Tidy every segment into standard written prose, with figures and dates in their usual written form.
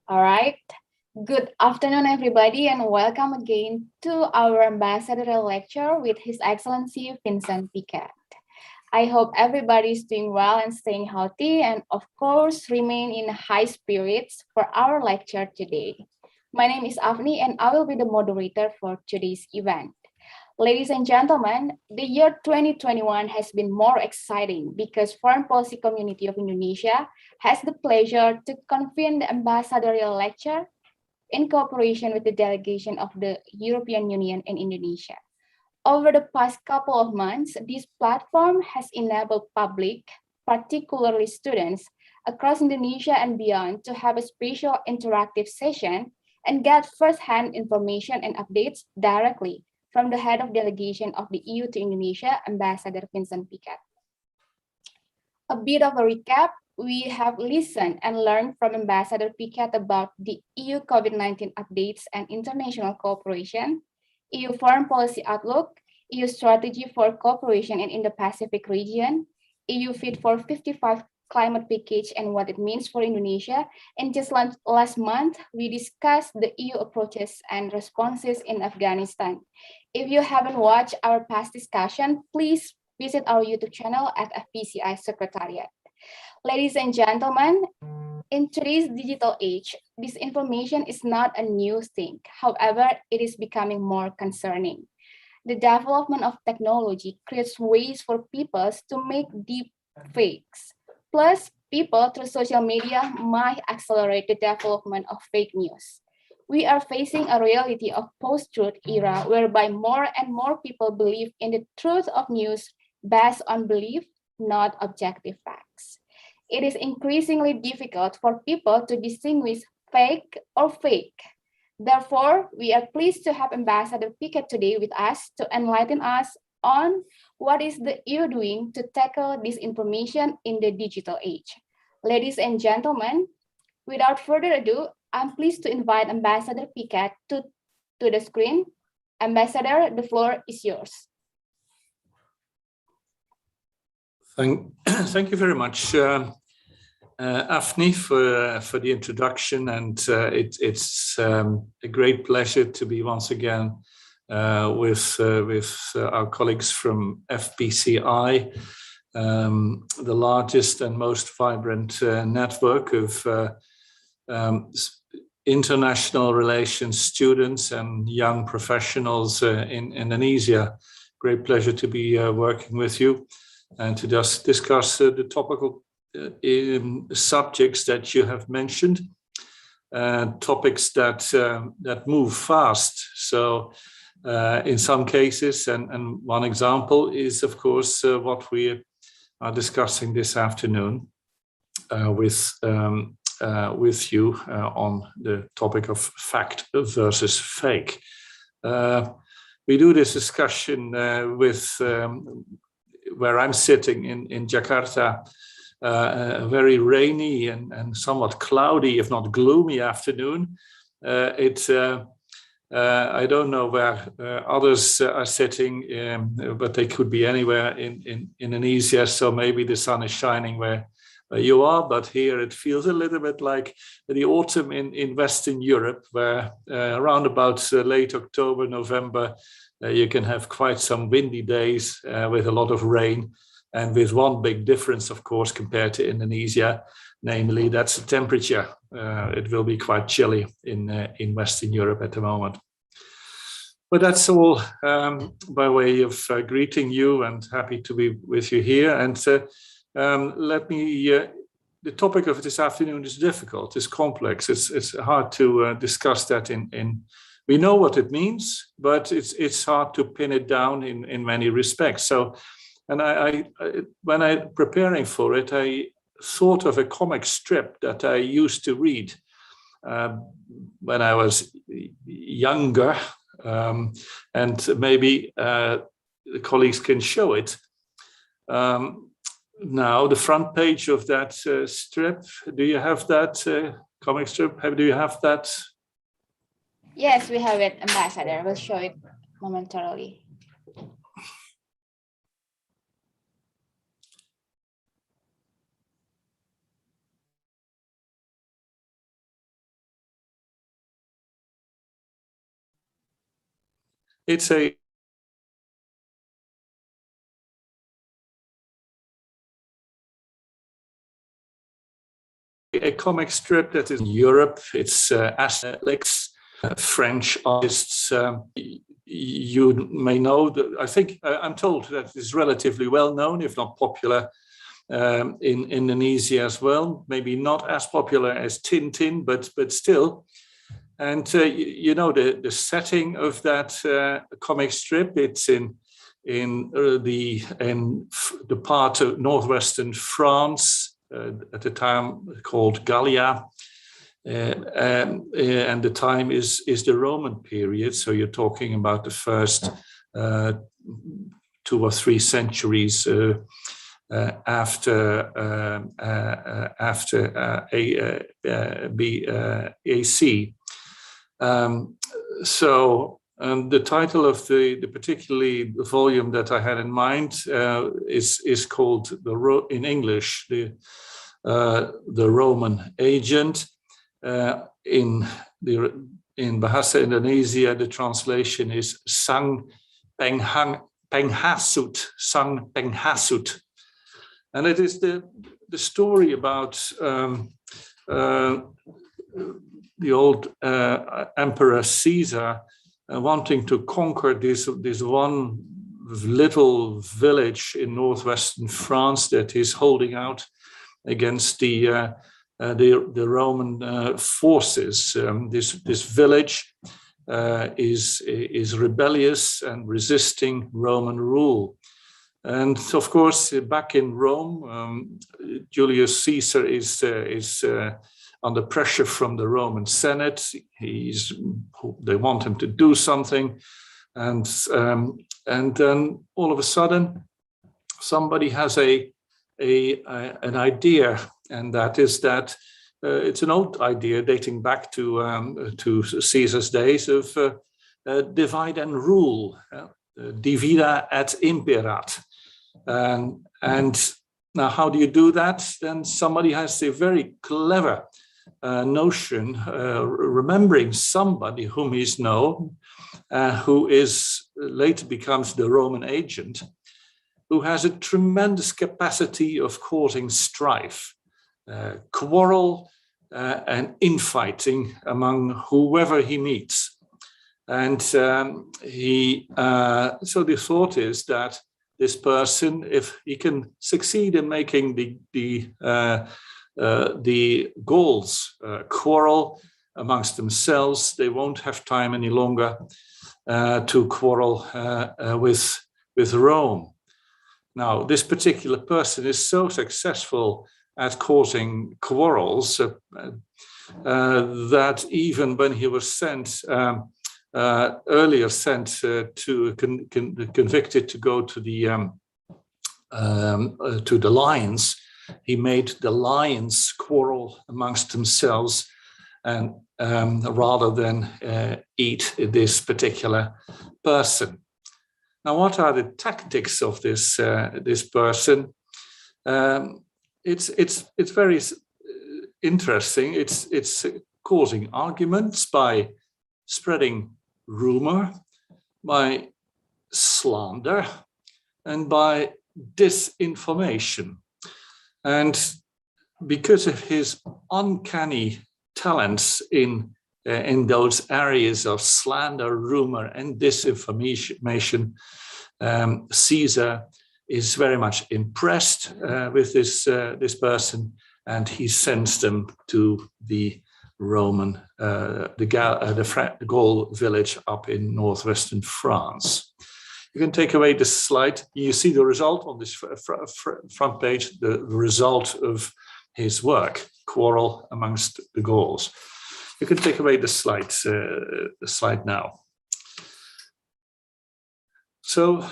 All right. Good afternoon, everybody, and welcome again to our ambassadorial lecture with His Excellency Vincent Piquet. I hope everybody is doing well and staying healthy, and of course, remain in high spirits for our lecture today. My name is Afni, and I will be the moderator for today's event. Ladies and gentlemen, the year 2021 has been more exciting because Foreign Policy Community of Indonesia has the pleasure to convene the ambassadorial lecture in cooperation with the delegation of the European Union in Indonesia. Over the past couple of months, this platform has enabled public, particularly students, across Indonesia and beyond to have a special interactive session and get first-hand information and updates directly from the head of delegation of the EU to Indonesia, Ambassador Vincent Piquet. A bit of a recap, we have listened and learned from Ambassador Piquet about the EU COVID-19 updates and international cooperation, EU foreign policy outlook, EU strategy for cooperation in the Pacific region, EU Fit for 55 climate package and what it means for Indonesia. And just last month, we discussed the EU approaches and responses in Afghanistan. If you haven't watched our past discussion, please visit our YouTube channel at FPCI Secretariat. Ladies and gentlemen, in today's digital age, disinformation is not a new thing. However, it is becoming more concerning. The development of technology creates ways for people to make deep fakes. Plus, people through social media might accelerate the development of fake news. We are facing a reality of post-truth era whereby more and more people believe in the truth of news based on belief, not objective facts. It is increasingly difficult for people to distinguish fake or fake. Therefore, we are pleased to have Ambassador Piquet today with us to enlighten us on what is the EU doing to tackle disinformation in the digital age. Ladies and gentlemen, without further ado, I'm pleased to invite Ambassador Piquet to the screen. Ambassador, the floor is yours. Thank you very much, Afni, for the introduction, and it's a great pleasure to be once again with our colleagues from FPCI, the largest and most vibrant network of international relations students and young professionals in Indonesia. Great pleasure to be working with you and to just discuss the topical subjects that you have mentioned, topics that move fast. So in some cases, and one example is, of course, what we are discussing this afternoon with you on the topic of fact versus fake. We do this discussion with where I'm sitting in Jakarta, a very rainy and somewhat cloudy, if not gloomy afternoon. I don't know where others are sitting, but they could be anywhere in Indonesia. So maybe the sun is shining where you are, but here it feels a little bit like the autumn in Western Europe, where around about late October, November, you can have quite some windy days with a lot of rain. And with one big difference, of course, compared to Indonesia, namely that's the temperature. It will be quite chilly in Western Europe at the moment. But that's all by way of greeting you and happy to be with you here. And the topic of this afternoon is difficult, it's complex. It's hard to discuss that we know what it means, but it's hard to pin it down in many respects. So, and when I preparing for it, I thought of a comic strip that I used to read when I was younger, and maybe the colleagues can show it. Now, the front page of that strip, do you have that comic strip? Do you have that? Yes, we have it, Ambassador. We'll show it momentarily. It's a comic strip that is in Europe. It's Asterix, French artists. You may know that, I think, I'm told that it's relatively well known, if not popular, in Indonesia as well. Maybe not as popular as Tintin, but still. And you know the setting of that comic strip. It's in the part of northwestern France, at the time called Gallia, and the time is the Roman period. So you're talking about the first 2 or 3 centuries after AC. So the title of the particularly volume that I had in mind is called in English the Roman Agent. In Bahasa Indonesia, the translation is Sang Penghasut, Sang Penghasut, and it is the story about the old Emperor Caesar wanting to conquer this one little village in northwestern France that is holding out against the Roman forces. This village is rebellious and resisting Roman rule. And of course, back in Rome, Julius Caesar is under pressure from the Roman Senate. They want him to do something, and then all of a sudden, somebody has an idea, and that is that it's an old idea dating back to Caesar's days of divide and rule, divida et imperat, and now how do you do that? Then somebody has a very clever notion, remembering somebody whom he's known, who later becomes the Roman agent, who has a tremendous capacity of causing strife, quarrel, and infighting among whoever he meets. And so the thought is that this person, if he can succeed in making the Gauls quarrel amongst themselves, they won't have time any longer to quarrel with Rome. Now, this particular person is so successful at causing quarrels that even when he was earlier sent convicted to go to the lions, he made the lions quarrel amongst themselves, and rather than eat this particular person. Now, what are the tactics of this person? It's very interesting. It's causing arguments by spreading rumor, by slander, and by disinformation. And because of his uncanny talents in those areas of slander, rumor, and disinformation, Caesar is very much impressed with this person, and he sends them to the Roman, the Gaul village up in northwestern France. You can take away this slide. You see the result on this front page, the result of his work, quarrel amongst the Gauls. You can take away the slide now. So,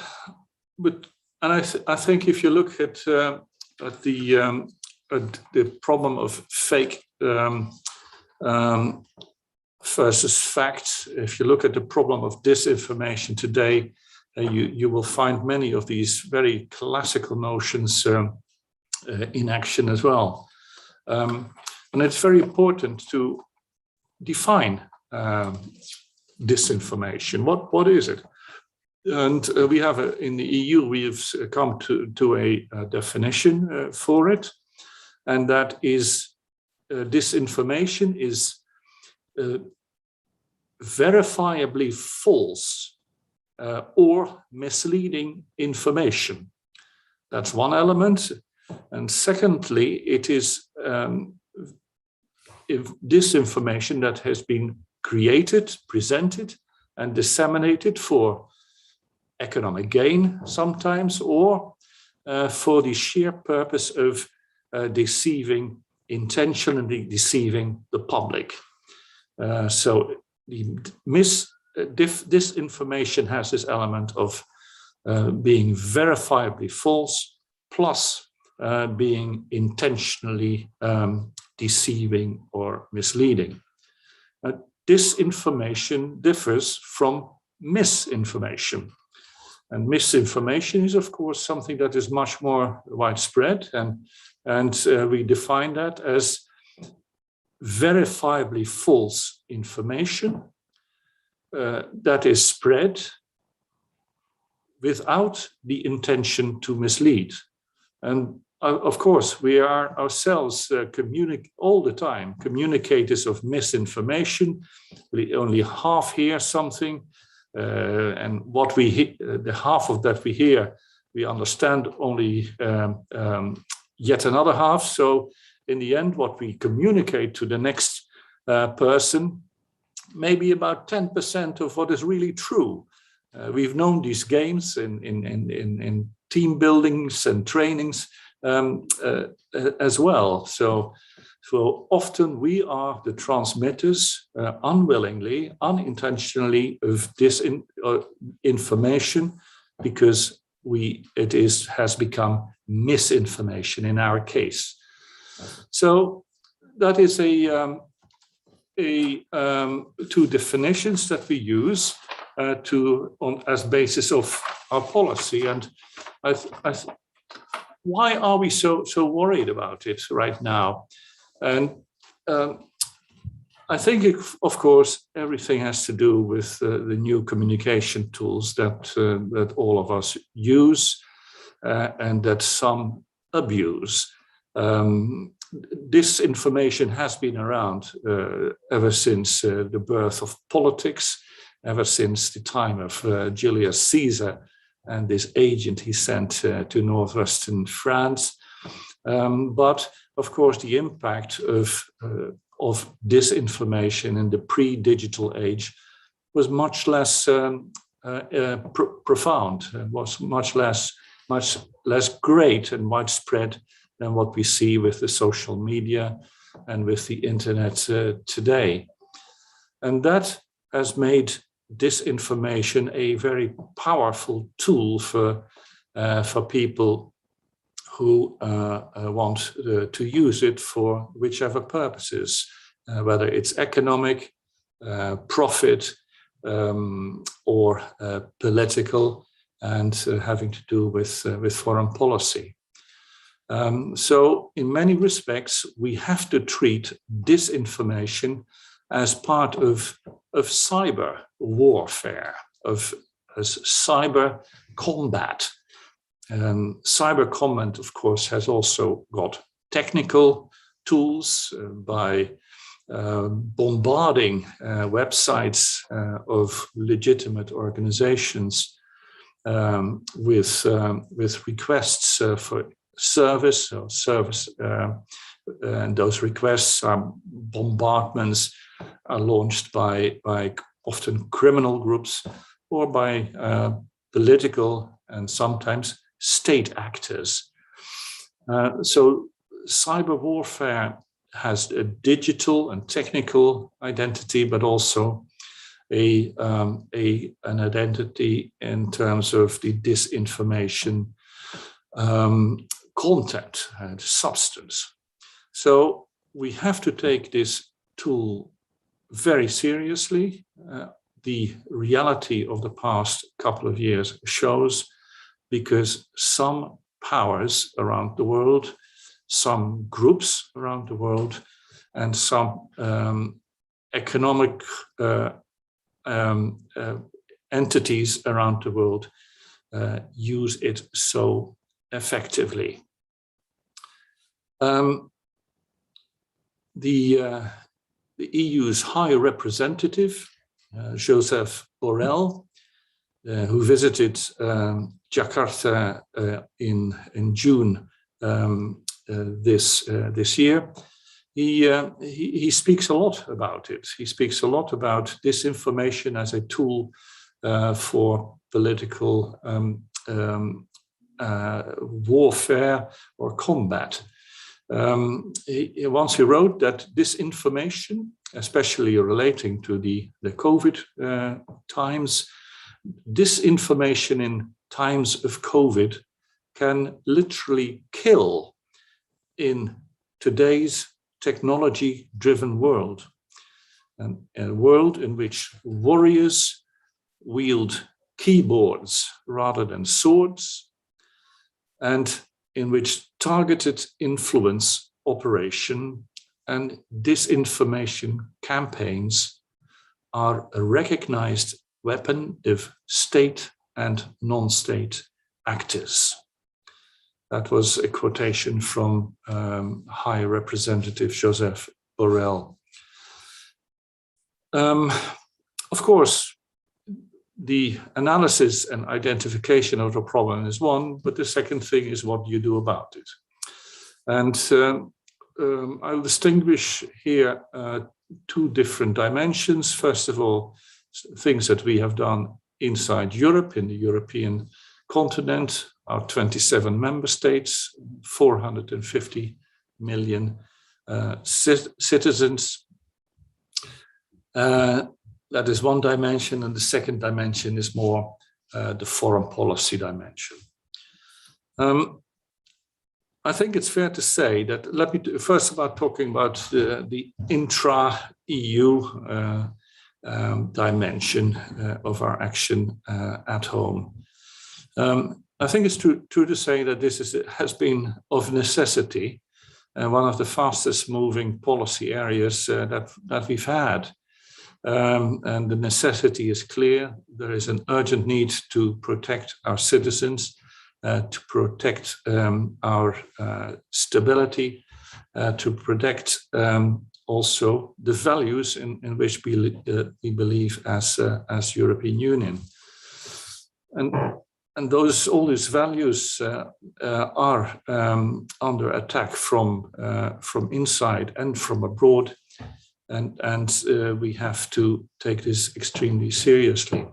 I think if you look at the problem of fake versus fact, if you look at the problem of disinformation today, you will find many of these very classical notions in action as well. And it's very important to define disinformation. What is it? And we have in the EU, we've come to a definition for it, and that is disinformation is verifiably false or misleading information. That's one element. And secondly, it is disinformation that has been created, presented, and disseminated for economic gain sometimes, or for the sheer purpose of intentionally deceiving the public. So disinformation has this element of being verifiably false, plus being intentionally deceiving or misleading. Disinformation differs from misinformation. And misinformation is, of course, something that is much more widespread, and we define that as verifiably false information that is spread without the intention to mislead. And of course, we are ourselves all the time communicators of misinformation. We only half hear something, and what the half of that we hear, we understand only yet another half. So in the end, what we communicate to the next person, maybe about 10% of what is really true. We've known these games in team buildings and trainings as well. So often we are the transmitters, unwillingly, unintentionally, of this information, because it has become misinformation in our case. So that is two definitions that we use as basis of our policy. And why are we so worried about it right now? And I think, of course, everything has to do with the new communication tools that all of us use and that some abuse. Disinformation has been around ever since the birth of politics, ever since the time of Julius Caesar and this agent he sent to northwestern France. But of course, the impact of disinformation in the pre-digital age was much less profound, was much less great and widespread than what we see with the social media and with the internet today. And that has made disinformation a very powerful tool for people who want to use it for whichever purposes, whether it's economic, profit, or political, and having to do with foreign policy. So in many respects, we have to treat disinformation as part of cyber warfare, as cyber combat. Cyber combat, of course, has also got technical tools by bombarding websites of legitimate organizations with requests for service, and those requests are bombardments are launched by often criminal groups or by political and sometimes state actors. So cyber warfare has a digital and technical identity, but also an identity in terms of the disinformation content and substance. So we have to take this tool very seriously. The reality of the past couple of years shows, because some powers around the world, some groups around the world, and some economic entities around the world use it so effectively. The EU's High Representative, Joseph Borrell, who visited Jakarta in June this year, he speaks a lot about it. He speaks a lot about disinformation as a tool for political warfare or combat. Once he wrote that disinformation, especially relating to the COVID times, disinformation in times of COVID can literally kill in today's technology-driven world, and a world in which warriors wield keyboards rather than swords, and in which targeted influence operation and disinformation campaigns are a recognized weapon of state and non-state actors. That was a quotation from High Representative Joseph Borrell. Of course, the analysis and identification of the problem is one, but the second thing is what you do about it. And I'll distinguish here two different dimensions. First of all, things that we have done inside Europe, in the European continent, our 27 member states, 450 million citizens. That is one dimension, and the second dimension is more the foreign policy dimension. I think it's fair to say that, let me first about talking about the intra-EU dimension of our action at home. I think it's true to say that this has been of necessity one of the fastest moving policy areas that we've had. And the necessity is clear. There is an urgent need to protect our citizens, to protect our stability, to protect also the values in which we believe as European Union. And all these values are under attack from inside and from abroad. And we have to take this extremely seriously.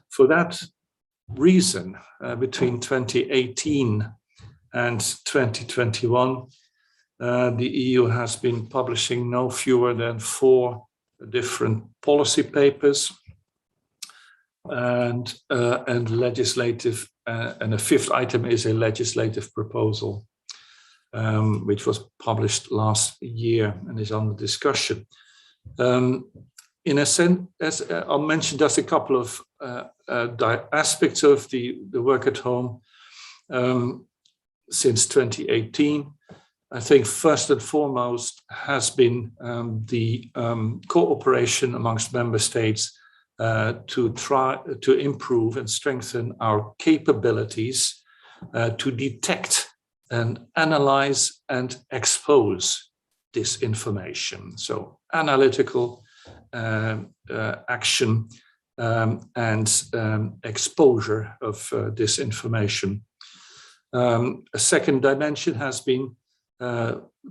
For that reason, between 2018 and 2021, the EU has been publishing no fewer than 4 different policy papers and legislative, and a 5th item is a legislative proposal, which was published last year and is under discussion. In a sense, as I'll mention just a couple of aspects of the work at home since 2018. I think first and foremost has been the cooperation amongst member states to try to improve and strengthen our capabilities to detect and analyze and expose disinformation. So analytical action and exposure of disinformation. A second dimension has been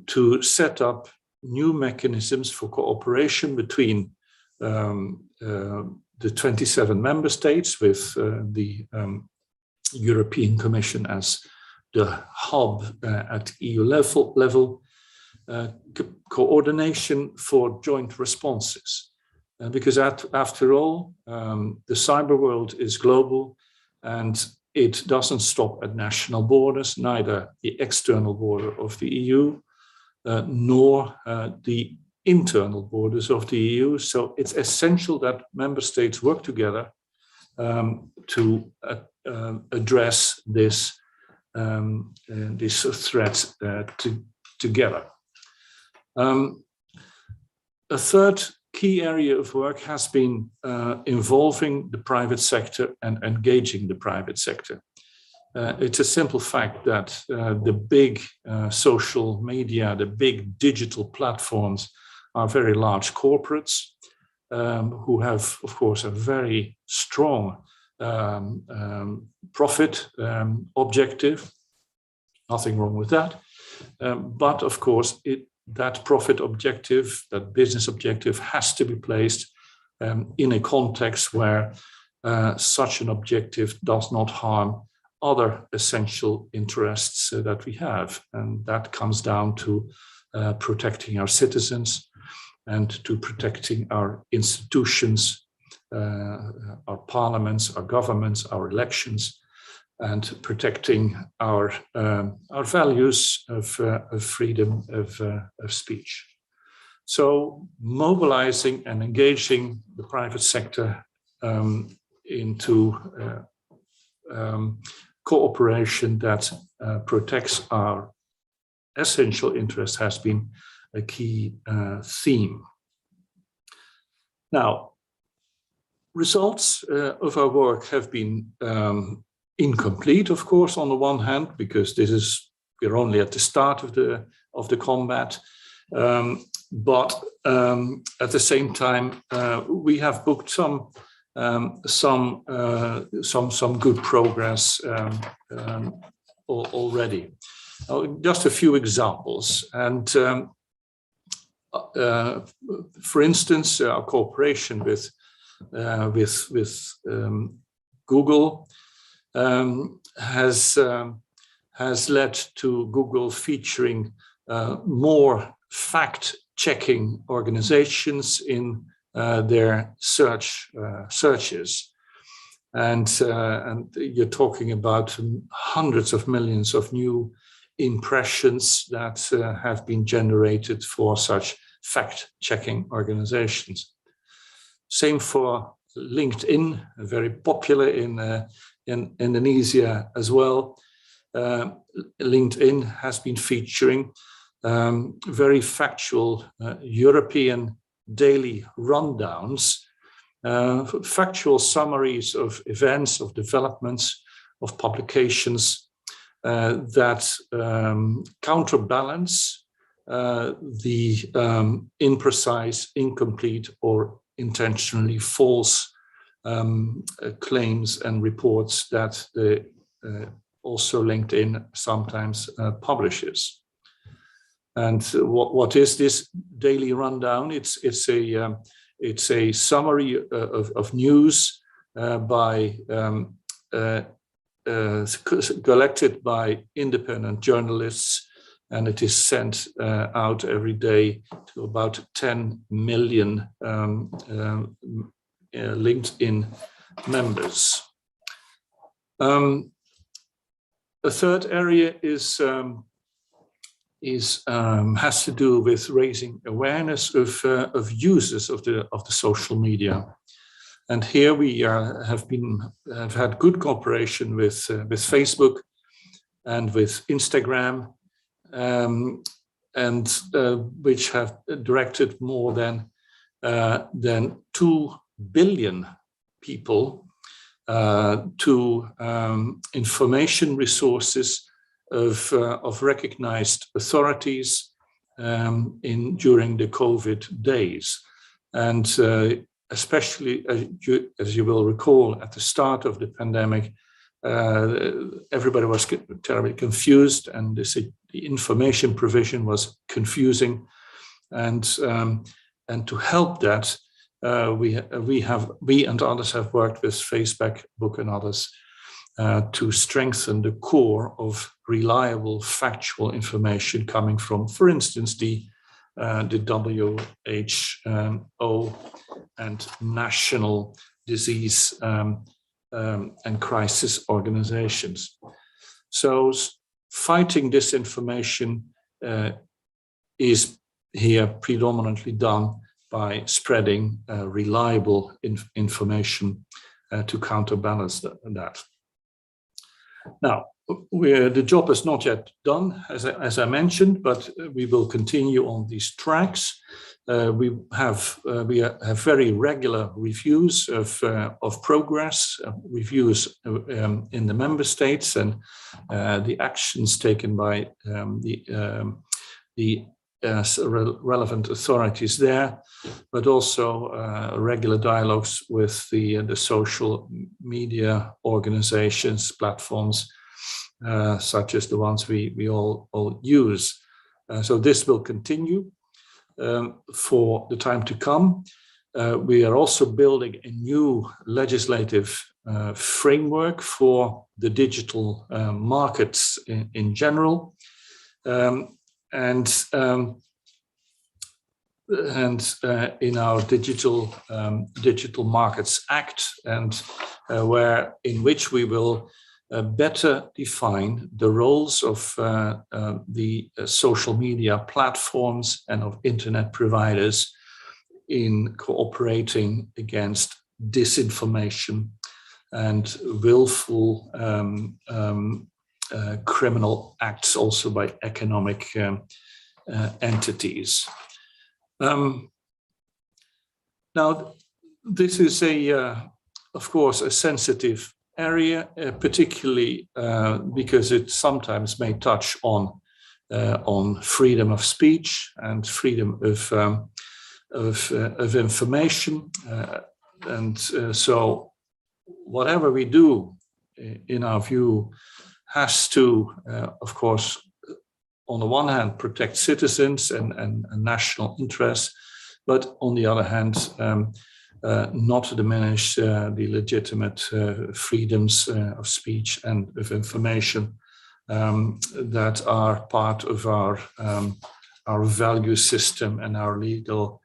to set up new mechanisms for cooperation between the 27 member states, with the European Commission as the hub at EU level, coordination for joint responses. Because after all, the cyber world is global, and it doesn't stop at national borders, neither the external border of the EU, nor the internal borders of the EU. So it's essential that member states work together to address this threat together. A third key area of work has been involving the private sector and engaging the private sector. It's a simple fact that the big social media, the big digital platforms are very large corporates who have, of course, a very strong profit objective. Nothing wrong with that. But of course, that profit objective, that business objective has to be placed in a context where such an objective does not harm other essential interests that we have. And that comes down to protecting our citizens and to protecting our institutions, our parliaments, our governments, our elections, and protecting our values of freedom of speech. So mobilizing and engaging the private sector into cooperation that protects our essential interests has been a key theme. Now, results of our work have been incomplete, of course, on the one hand, because we're only at the start of the combat. But at the same time, we have booked some good progress already. Just a few examples, and for instance, our cooperation with Google has led to Google featuring more fact-checking organizations in their searches, and you're talking about hundreds of millions of new impressions that have been generated for such fact-checking organizations. Same for LinkedIn, very popular in Indonesia as well. LinkedIn has been featuring very factual European daily rundowns, factual summaries of events, of developments, of publications that counterbalance the imprecise, incomplete, or intentionally false claims and reports that also LinkedIn sometimes publishes. And what is this daily rundown? It's a summary of news collected by independent journalists, and it is sent out every day to about 10 million LinkedIn members. A third area has to do with raising awareness of users of the social media, and here we have had good cooperation with Facebook and with Instagram, and which have directed more than 2 billion people to information resources of recognized authorities during the COVID days. And especially, as you will recall, at the start of the pandemic, everybody was terribly confused, and the information provision was confusing. And to help that, we and others have worked with Facebook and others to strengthen the core of reliable, factual information coming from, for instance, the WHO and national disease and crisis organizations. So fighting disinformation is here predominantly done by spreading reliable information to counterbalance that. Now, the job is not yet done, as I mentioned, but we will continue on these tracks. We have very regular reviews of progress, reviews in the member states, and the actions taken by the relevant authorities there, but also regular dialogues with the social media organizations, platforms, such as the ones we all use. So this will continue for the time to come. We are also building a new legislative framework for the digital markets in general. And in our Digital Markets Act, and in which we will better define the roles of the social media platforms and of internet providers in cooperating against disinformation and willful criminal acts also by economic entities. Now, this is of course, a sensitive area, particularly because it sometimes may touch on freedom of speech and freedom of information, and so whatever we do, in our view, has to, of course, on the one hand, protect citizens and national interests, but on the other hand, not to diminish the legitimate freedoms of speech and of information that are part of our value system and our legal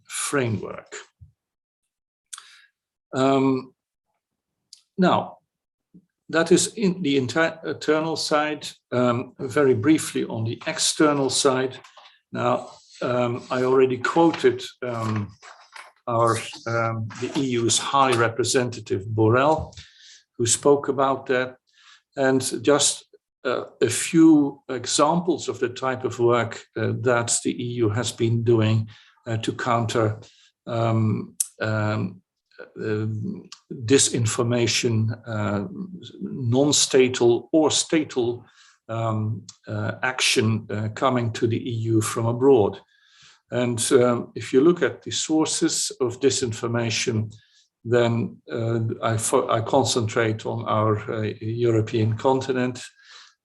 framework. Now, that is in the internal side. Very briefly on the external side. Now, I already quoted the EU's High Representative Borrell, who spoke about that, and just a few examples of the type of work that the EU has been doing to counter disinformation, non-statal or statal action coming to the EU from abroad. And if you look at the sources of disinformation, then I concentrate on our European continent.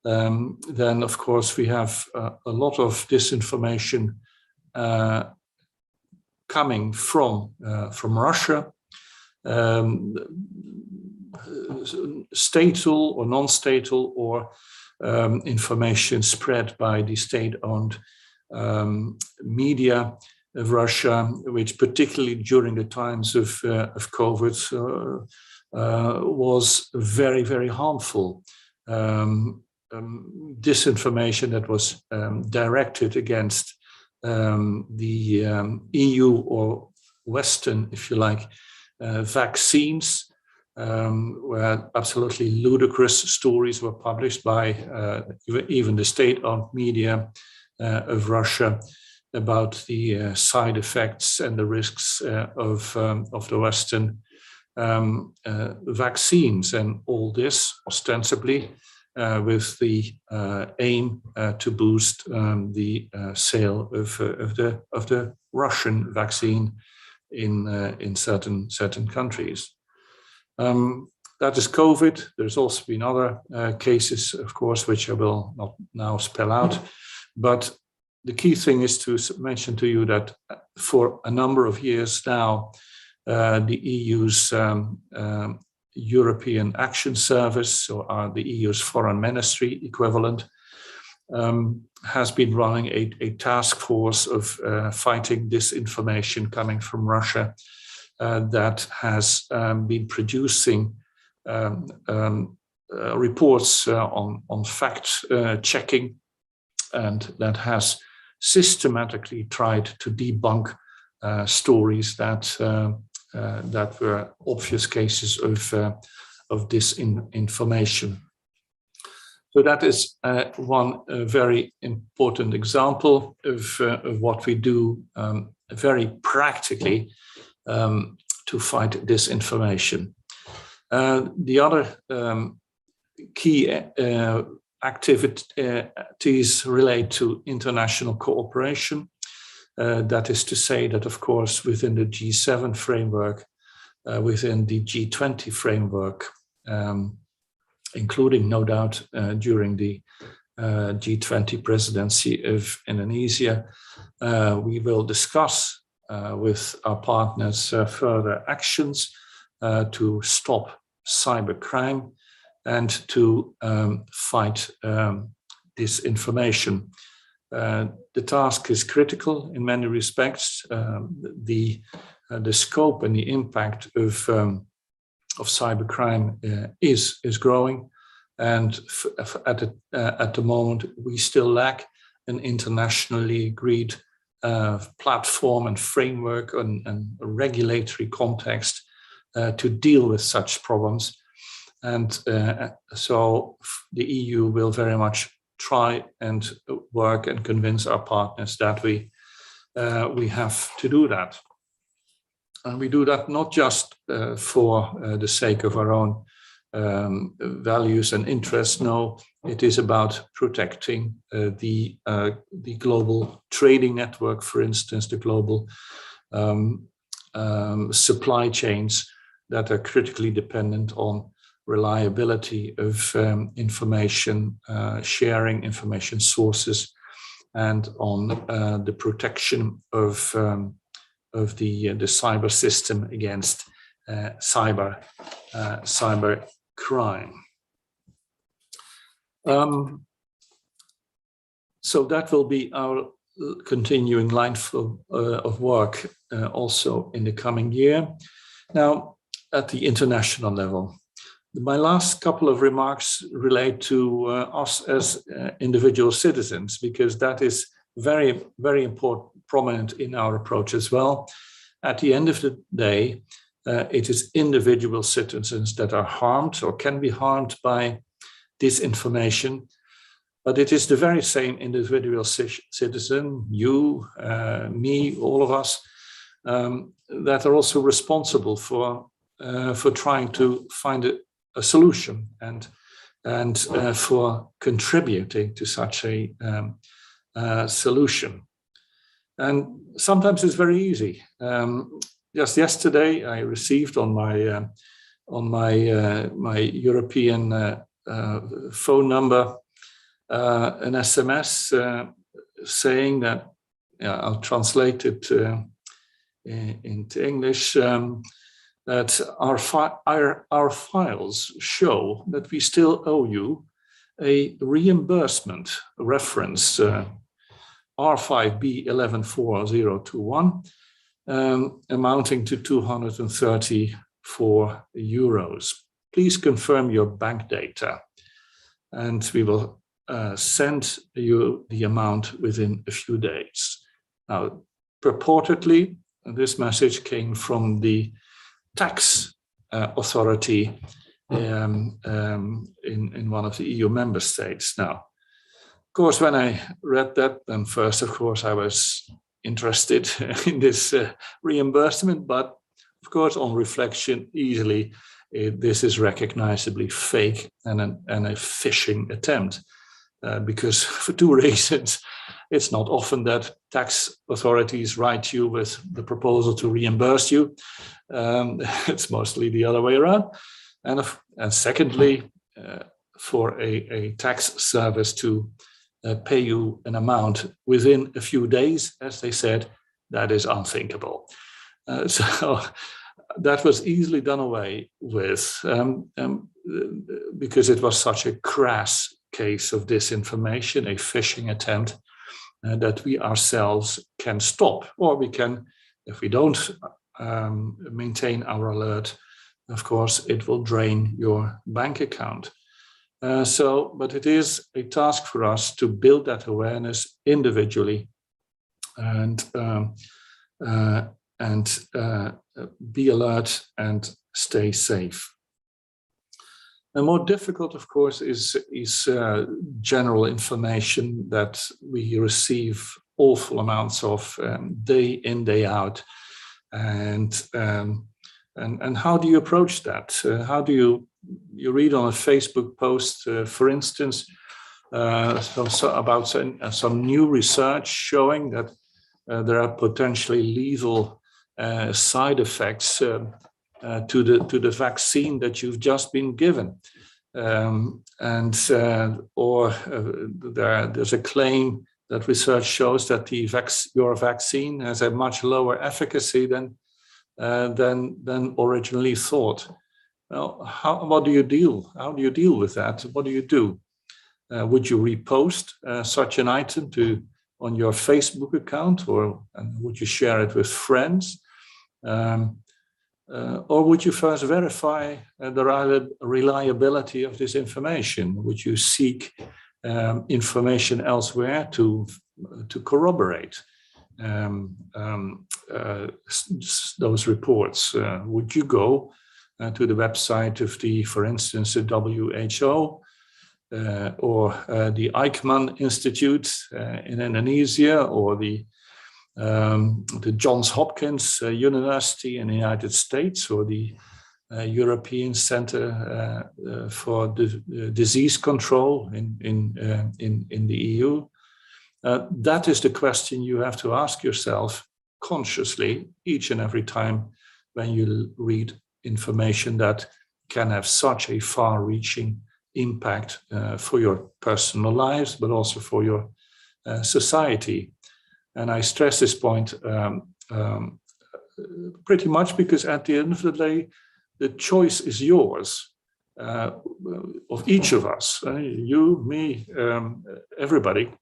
Then, of course, we have a lot of disinformation coming from Russia, statal or non-statal, or information spread by the state-owned media of Russia, which particularly during the times of COVID was very, very harmful. Disinformation that was directed against the EU or Western, if you like, vaccines, where absolutely ludicrous stories were published by even the state-owned media of Russia about the side effects and the risks of the Western vaccines, and all this ostensibly with the aim to boost the sale of the Russian vaccine in certain countries. That is COVID. There's also been other cases, of course, which I will not now spell out. But the key thing is to mention to you that for a number of years now, the EU's European Action Service, or the EU's Foreign Ministry equivalent, has been running a task force of fighting disinformation coming from Russia that has been producing reports on fact checking, and that has systematically tried to debunk stories that were obvious cases of disinformation. So that is one very important example of what we do very practically to fight disinformation. The other key activities relate to international cooperation. That is to say that, of course, within the G7 framework, within the G20 framework, including, no doubt, during the G20 presidency of Indonesia, we will discuss with our partners further actions to stop cybercrime and to fight disinformation. The task is critical in many respects. The scope and the impact of cybercrime is growing, and at the moment we still lack an internationally agreed platform and framework and a regulatory context to deal with such problems. And so the EU will very much try and work and convince our partners that we have to do that. And we do that not just for the sake of our own values and interests. No, it is about protecting the global trading network, for instance, the global supply chains that are critically dependent on reliability of information sharing, information sources, and on the protection of the cyber system against cyber crime. So that will be our continuing line of work also in the coming year. Now, at the international level, my last couple of remarks relate to us as individual citizens, because that is very, very important, prominent in our approach as well. At the end of the day, it is individual citizens that are harmed or can be harmed by disinformation, but it is the very same individual citizen, you, me, all of us, that are also responsible for trying to find a solution and for contributing to such a solution. And sometimes it's very easy. Just yesterday, I received on my European phone number an SMS saying that, I'll translate it into English, that our files show that we still owe you a reimbursement reference R5B 114021 amounting to €234. Please confirm your bank data, and we will send you the amount within a few days. Now, purportedly, this message came from the tax authority in one of the EU member states. Now, of course, when I read that, then first, of course, I was interested in this reimbursement, but of course, on reflection, easily, this is recognizably fake and a phishing attempt, because for two reasons. It's not often that tax authorities write you with the proposal to reimburse you. It's mostly the other way around. And secondly, for a tax service to pay you an amount within a few days, as they said, that is unthinkable. So that was easily done away with because it was such a crass case of disinformation, a phishing attempt, that we ourselves can stop, or we can, if we don't maintain our alert, of course, it will drain your bank account. But it is a task for us to build that awareness individually and be alert and stay safe. And more difficult, of course, is general information that we receive awful amounts of day in, day out. And how do you approach that? How do you read on a Facebook post, for instance, about some new research showing that there are potentially lethal side effects to the vaccine that you've just been given, there's a claim that research shows that your vaccine has a much lower efficacy than originally thought. Well, how do you deal with that? What do you do? Would you repost such an item on your Facebook account, or would you share it with friends? Or would you first verify the reliability of this information? Would you seek information elsewhere to corroborate those reports? Would you go to the website of for instance, the WHO or the Eichmann Institute in Indonesia, or the Johns Hopkins University in the United States, or the European Center for Disease Control in the EU? That is the question you have to ask yourself consciously each and every time when you read information that can have such a far-reaching impact for your personal lives, but also for your society. And I stress this point pretty much because at the end of the day, the choice is yours, of each of us, you, me, everybody,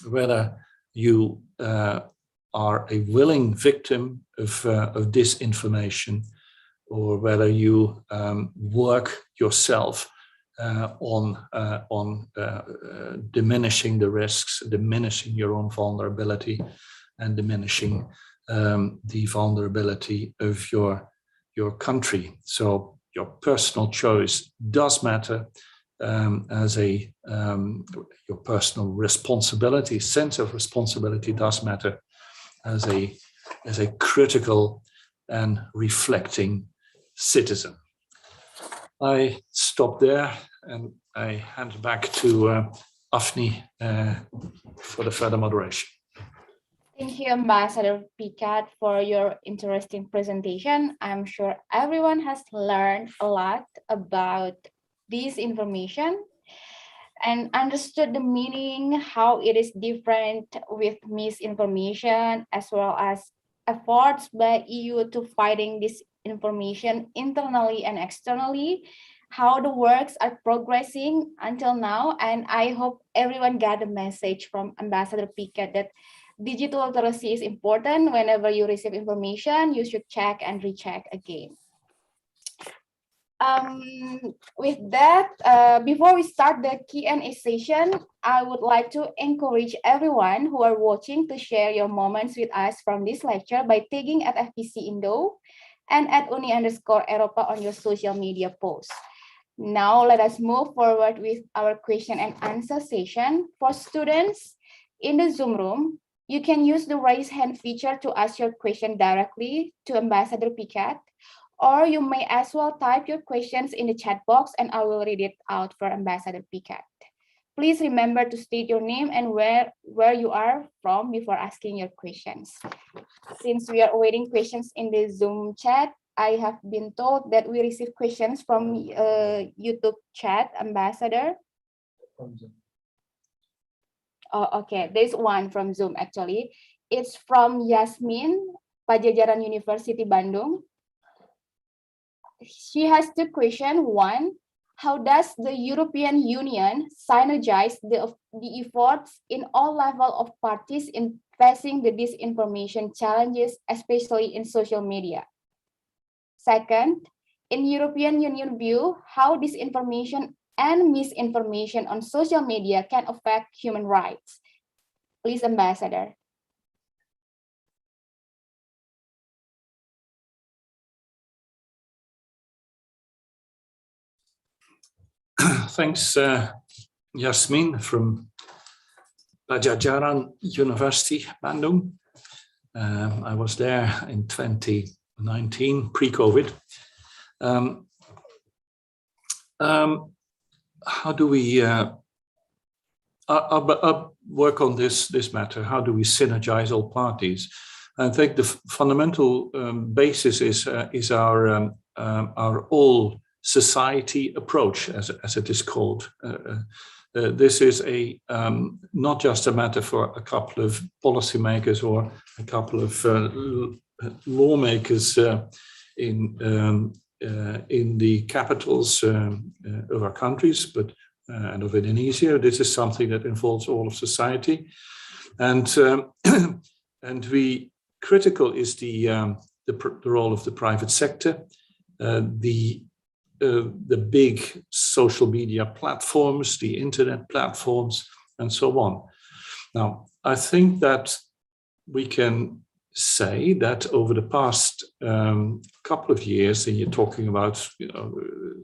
whether you are a willing victim of disinformation, or whether you work yourself on diminishing the risks, diminishing your own vulnerability, and diminishing the vulnerability of your country. So your personal choice does matter, as your personal responsibility, sense of responsibility does matter as a critical and reflecting citizen. I stop there and I hand back to Afni for the further moderation. Thank you, Ambassador Picat, for your interesting presentation. I'm sure everyone has learned a lot about this information and understood the meaning, how it is different with misinformation, as well as efforts by EU to fighting disinformation internally and externally, how the works are progressing until now. And I hope everyone got the message from Ambassador Picat that digital literacy is important. Whenever you receive information, you should check and recheck again. With that, before we start the Q&A session, I would like to encourage everyone who are watching to share your moments with us from this lecture by tagging at FPC Indo and at uni_Eropa on your social media posts. Now let us move forward with our question and answer session. For students in the Zoom room, you can use the raise hand feature to ask your question directly to Ambassador Picat, or you may as well type your questions in the chat box and I will read it out for Ambassador Picat. Please remember to state your name and where you are from before asking your questions. Since we are awaiting questions in the Zoom chat, I have been told that we receive questions from YouTube chat, Ambassador. Oh, okay, there's one from Zoom actually. It's from Yasmin, Pajajaran University, Bandung. She has two questions. One, how does the European Union synergize the efforts in all levels of parties in facing the disinformation challenges, especially in social media? Second, in European Union view, how disinformation and misinformation on social media can affect human rights? Please, Ambassador. Thanks, Yasmin from Pajajaran University, Bandung. I was there in 2019, pre-COVID. How do we work on this matter? How do we synergize all parties? I think the fundamental basis is our all society approach, as it is called. This is not just a matter for a couple of policymakers or a couple of lawmakers in the capitals of our countries, but and of Indonesia. This is something that involves all of society, and critical is the role of the private sector, the big social media platforms, the internet platforms, and so on. Now, I think that we can say that over the past couple of years, and you're talking about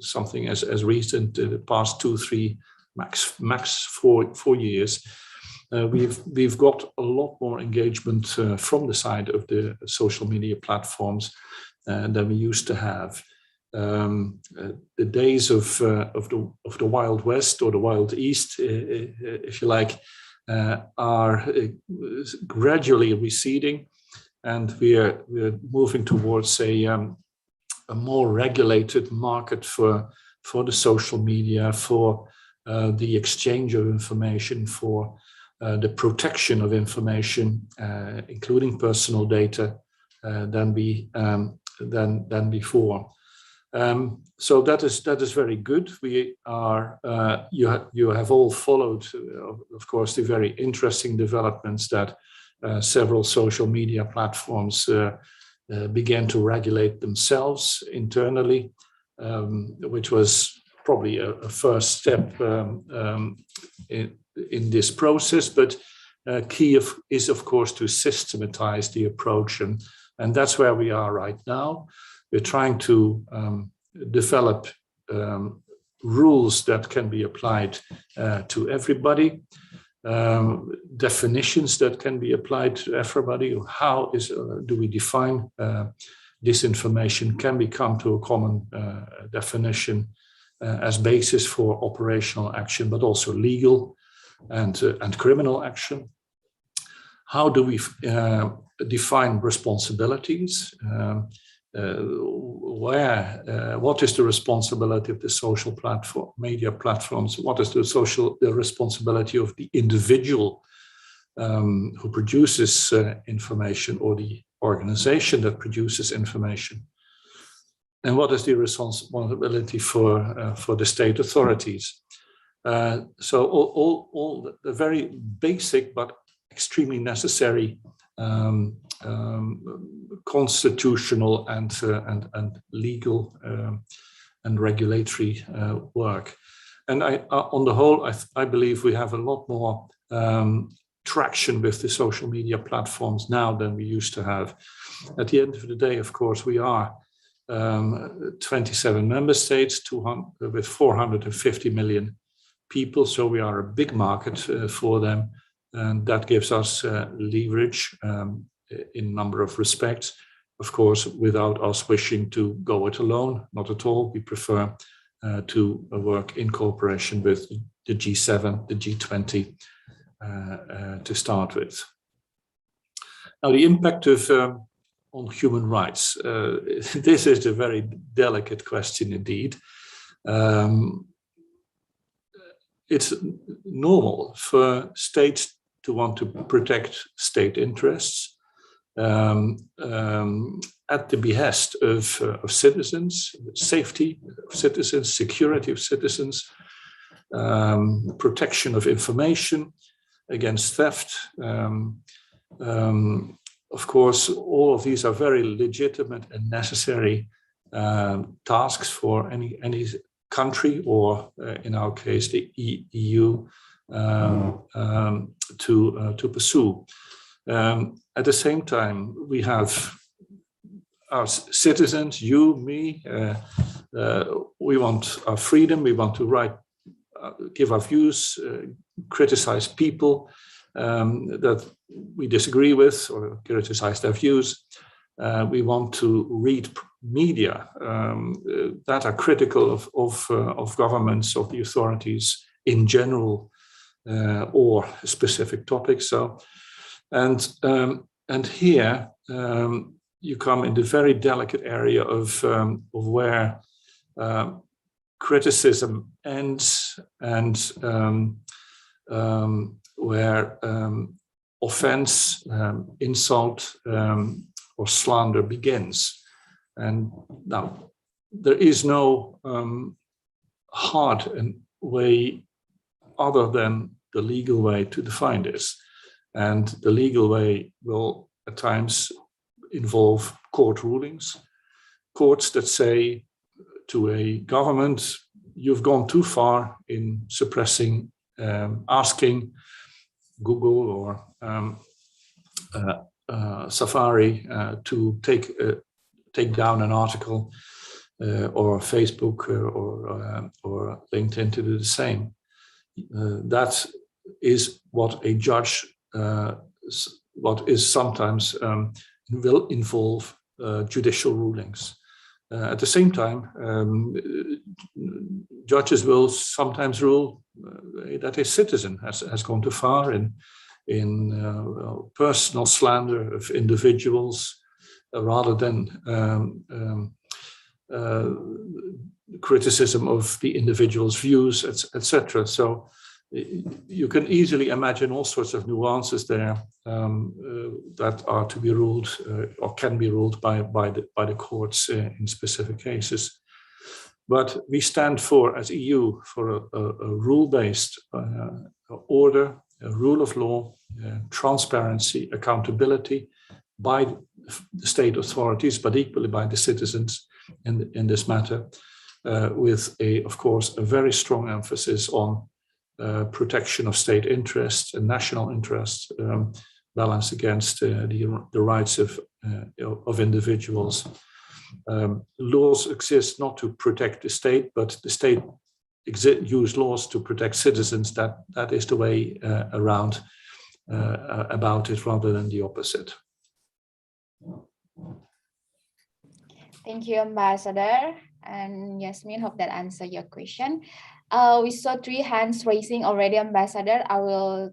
something as recent, the past 2, 3, max 4 years, we've got a lot more engagement from the side of the social media platforms than we used to have. The days of the Wild West or the Wild East, if you like, are gradually receding, and we're moving towards a more regulated market for the social media, for the exchange of information, for the protection of information, including personal data, than before. So that is very good. We are you have all followed, of course, the very interesting developments that several social media platforms began to regulate themselves internally, which was probably a first step in this process. But key is, of course, to systematize the approach, and that's where we are right now. We're trying to develop rules that can be applied to everybody, definitions that can be applied to everybody. How do we define disinformation? Can we come to a common definition as basis for operational action, but also legal and criminal action? How do we define responsibilities? What is the responsibility of the social platform, media platforms? What is the responsibility of the individual who produces information, or the organization that produces information? And what is the responsibility for the state authorities? So all the very basic but extremely necessary constitutional and legal and regulatory work. And on the whole, I believe we have a lot more traction with the social media platforms now than we used to have. At the end of the day, of course, we are 27 member states, with 450 million people, so we are a big market for them. And that gives us leverage in a number of respects, of course, without us wishing to go it alone, not at all. We prefer to work in cooperation with the G7, the G20 to start with. Now, the impact on human rights. This is a very delicate question indeed. It's normal for states to want to protect state interests at the behest of citizens, safety of citizens, security of citizens, protection of information against theft. Of course, all of these are very legitimate and necessary tasks for any country, or in our case, the EU, to pursue. At the same time, we have our citizens, you, me. We want our freedom. We want to give our views, criticize people that we disagree with or criticize their views. We want to read media that are critical of governments, of the authorities in general, or specific topics. So, and here you come in the very delicate area of where criticism ends and where offense, insult, or slander begins. And now there is no hard way other than the legal way to define this. And the legal way will at times involve court rulings, courts that say to a government, you've gone too far in suppressing, asking Google or Safari to take down an article, or Facebook or LinkedIn to do the same. That is what a judge, what is sometimes will involve judicial rulings. At the same time, judges will sometimes rule that a citizen has gone too far in personal slander of individuals, rather than criticism of the individual's views, etc. So you can easily imagine all sorts of nuances there that are to be ruled or can be ruled by the courts in specific cases. But we stand for, as EU, for a rule-based order, a rule of law, transparency, accountability by the state authorities, but equally by the citizens in this matter, with of course, a very strong emphasis on protection of state interests and national interests, balanced against the rights of individuals. Laws exist not to protect the state, but the state use laws to protect citizens. That is the way around about it, rather than the opposite. Thank you, Ambassador. And Yasmin, hope that answered your question. We saw 3 hands raising already, Ambassador. I will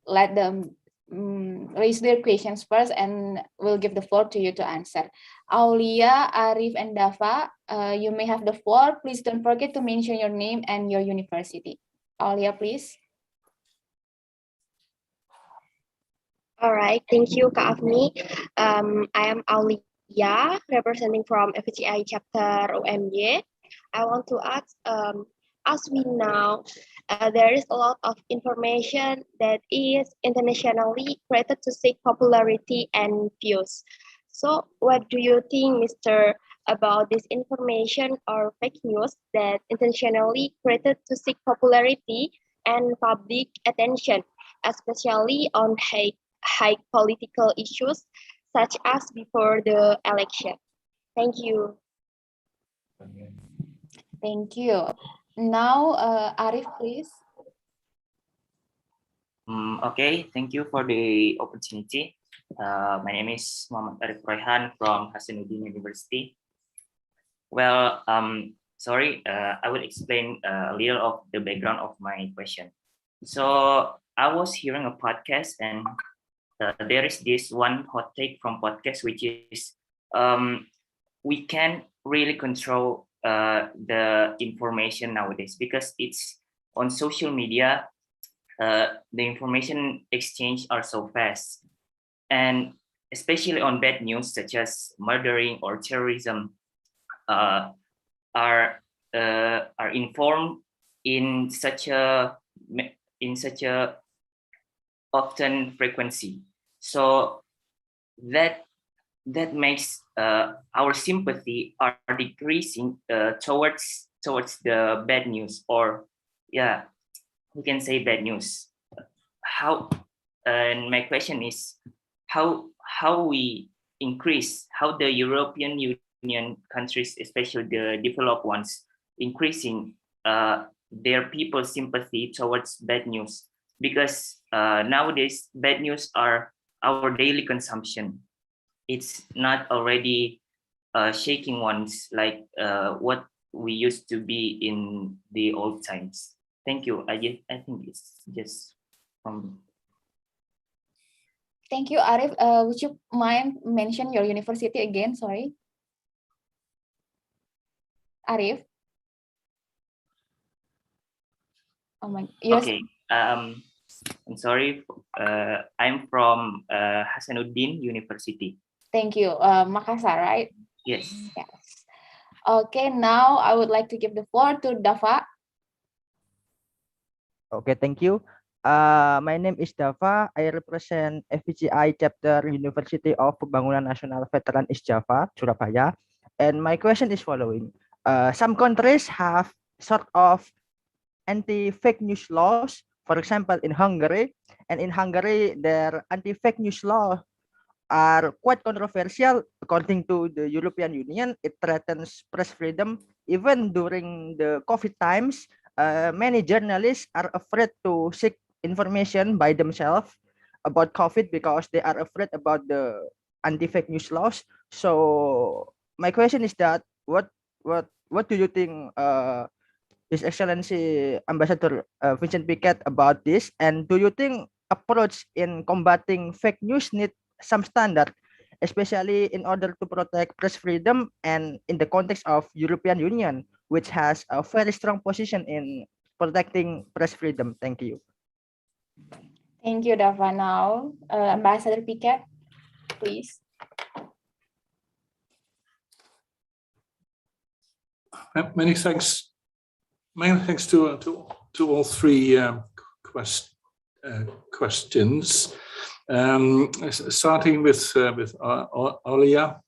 let them raise their questions first, and we'll give the floor to you to answer. Aulia, Arif, and Dava, you may have the floor. Please don't forget to mention your name and your university. Aulia, please. All right, thank you, Kak Afni. I am Aulia, representing from FPCI chapter UMY. I want to ask, as we know, there is a lot of information that is internationally created to seek popularity and views. So what do you think, Mr., about this information or fake news that intentionally created to seek popularity and public attention, especially on high political issues such as before the election? Thank you. Thank you. Now, Arif, please. Okay, thank you for the opportunity. My name is Muhammad Arif Royhan from Hasanuddin University. Well, sorry, I will explain a little of the background of my question. So I was hearing a podcast, and there is this one hot take from podcast, which is we can't really control the information nowadays because it's on social media. The information exchange are so fast, and especially on bad news such as murdering or terrorism, are informed in such a often frequency. So that makes our sympathy are decreasing towards the bad news, or yeah, we can say bad news. How? And my question is, how we increase, how the European Union countries, especially the developed ones, increasing their people's sympathy towards bad news, because nowadays bad news are our daily consumption. It's not already shaking ones like what we used to be in the old times. Thank you. I think it's just from. Thank you, Arif. Would you mind mention your university again? Sorry. Arif. Oh my. Yes. Okay. I'm sorry. I'm from Hasanuddin University. Thank you. Makassar, right? Yes. Yes. Okay. Now I would like to give the floor to Dava. Okay, thank you. My name is Dava. I represent FPCI Chapter University of Pembangunan Nasional Veteran East Java, Surabaya. And my question is following. Some countries have sort of anti-fake news laws. For example, in Hungary. And in Hungary, their anti-fake news law are quite controversial. According to the European Union, it threatens press freedom. Even during the COVID times, many journalists are afraid to seek information by themselves about COVID because they are afraid about the anti-fake news laws. So my question is that what do you think, His Excellency Ambassador Vincent Piquet, about this? And do you think approach in combating fake news need some standard, especially in order to protect press freedom and in the context of European Union, which has a very strong position in protecting press freedom? Thank you. Thank you, Dava. Now, Ambassador Piquet, please. Many thanks. Many thanks to all three questions. Starting with Aulia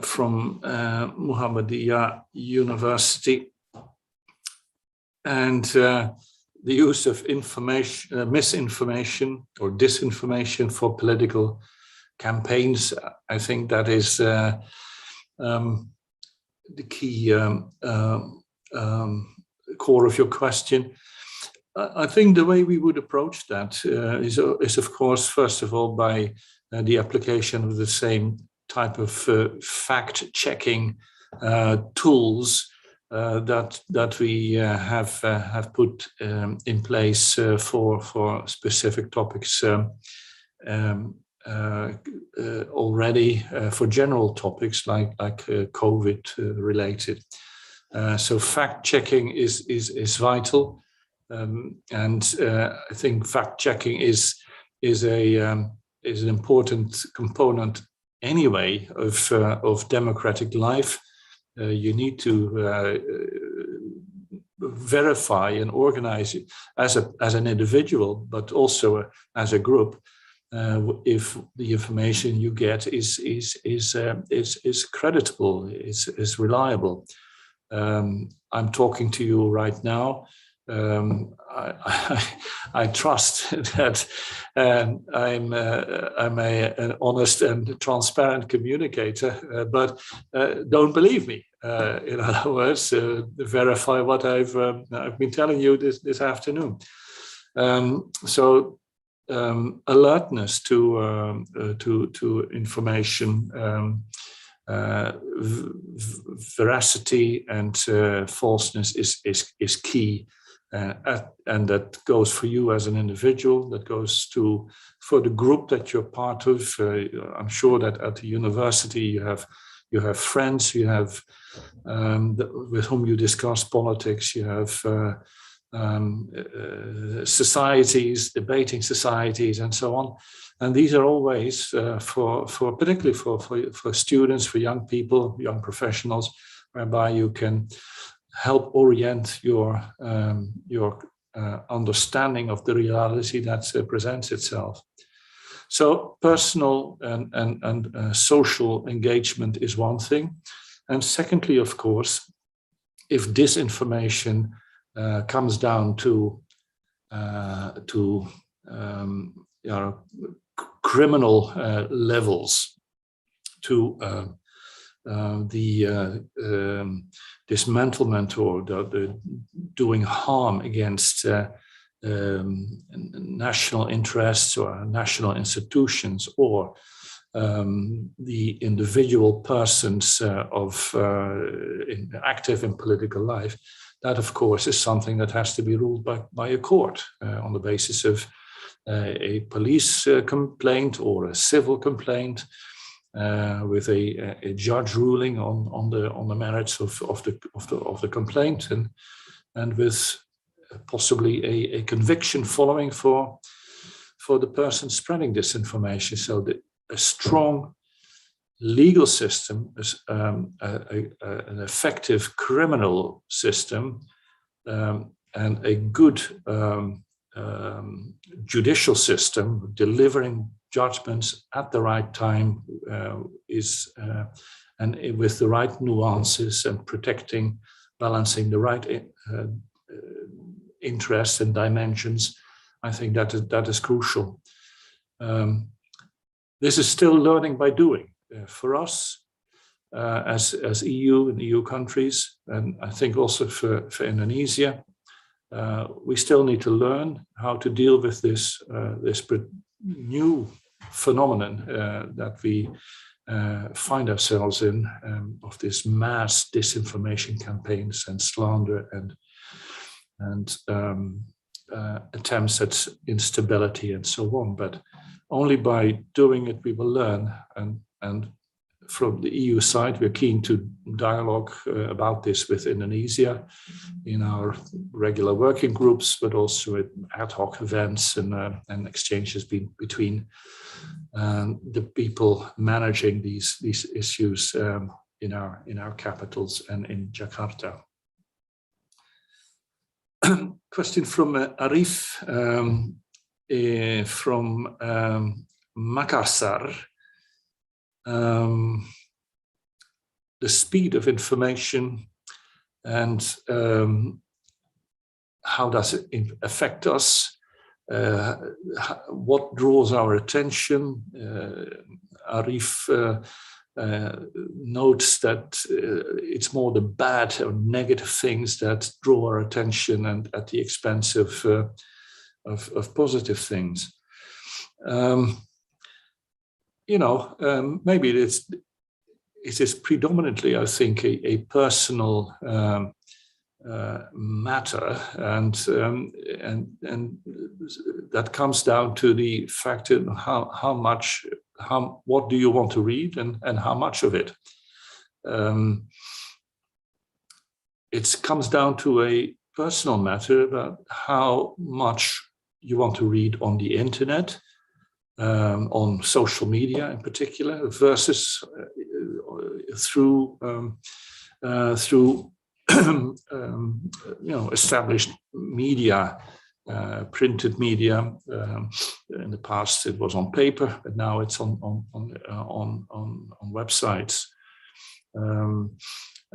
from Muhammadiyah University, and the use of information, misinformation or disinformation for political campaigns. I think that is the key core of your question. I think the way we would approach that is of course, first of all, by the application of the same type of fact-checking tools that we have put in place for specific topics already, for general topics like COVID related. So fact-checking is vital. And I think fact-checking is an important component anyway of democratic life. You need to verify and organize it as an individual, but also as a group. If the information you get is creditable, is reliable. I'm talking to you right now. I trust that I'm an honest and transparent communicator, but don't believe me. In other words, verify what I've been telling you this afternoon. So alertness to information, veracity and falseness is key. And that goes for you as an individual, that goes for the group that you're part of. I'm sure that at the university you have friends, you have with whom you discuss politics, you have societies, debating societies, and so on. And these are always particularly for students, for young people, young professionals, whereby you can help orient your understanding of the reality that presents itself. So personal and social engagement is one thing. And secondly, of course, if disinformation comes down to criminal levels, to the dismantlement or the doing harm against national interests or national institutions, or the individual persons active in political life, that of course is something that has to be ruled by a court on the basis of a police complaint or a civil complaint, with a judge ruling on the merits of the complaint, and with possibly a conviction following for the person spreading disinformation. So a strong legal system, an effective criminal system, and a good judicial system delivering judgments at the right time and with the right nuances and balancing the right interests and dimensions. I think that is crucial. This is still learning by doing for us as EU and EU countries, and I think also for Indonesia. We still need to learn how to deal with this new phenomenon that we find ourselves in, of this mass disinformation campaigns and slander and attempts at instability and so on. But only by doing it we will learn. And from the EU side, we're keen to dialogue about this with Indonesia in our regular working groups, but also at ad hoc events and exchanges between the people managing these issues in our capitals and in Jakarta. Question from Arif from Makassar. The speed of information and how does it affect us? What draws our attention? Arif notes that it's more the bad or negative things that draw our attention, and at the expense of positive things. Maybe it is predominantly, I think, a personal matter, and that comes down to the fact of what do you want to read and how much of it. It comes down to a personal matter about how much you want to read on the internet, on social media in particular, versus through established media, printed media. In the past it was on paper, but now it's on websites.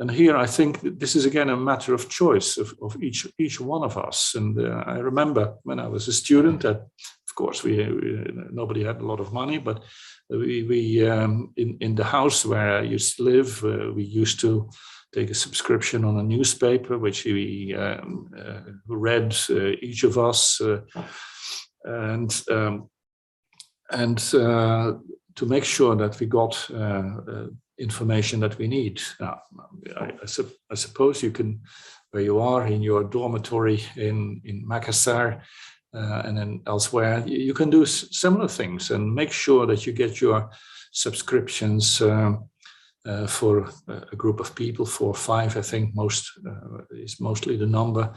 And here I think this is again a matter of choice of each one of us. And I remember when I was a student that, of course, nobody had a lot of money, but we in the house where I used to live, we used to take a subscription on a newspaper, which we read, each of us, and to make sure that we got information that we need. Now, I suppose you can, where you are in your dormitory in Makassar and then elsewhere, you can do similar things and make sure that you get your subscriptions for a group of people, 4 or 5, I think is mostly the number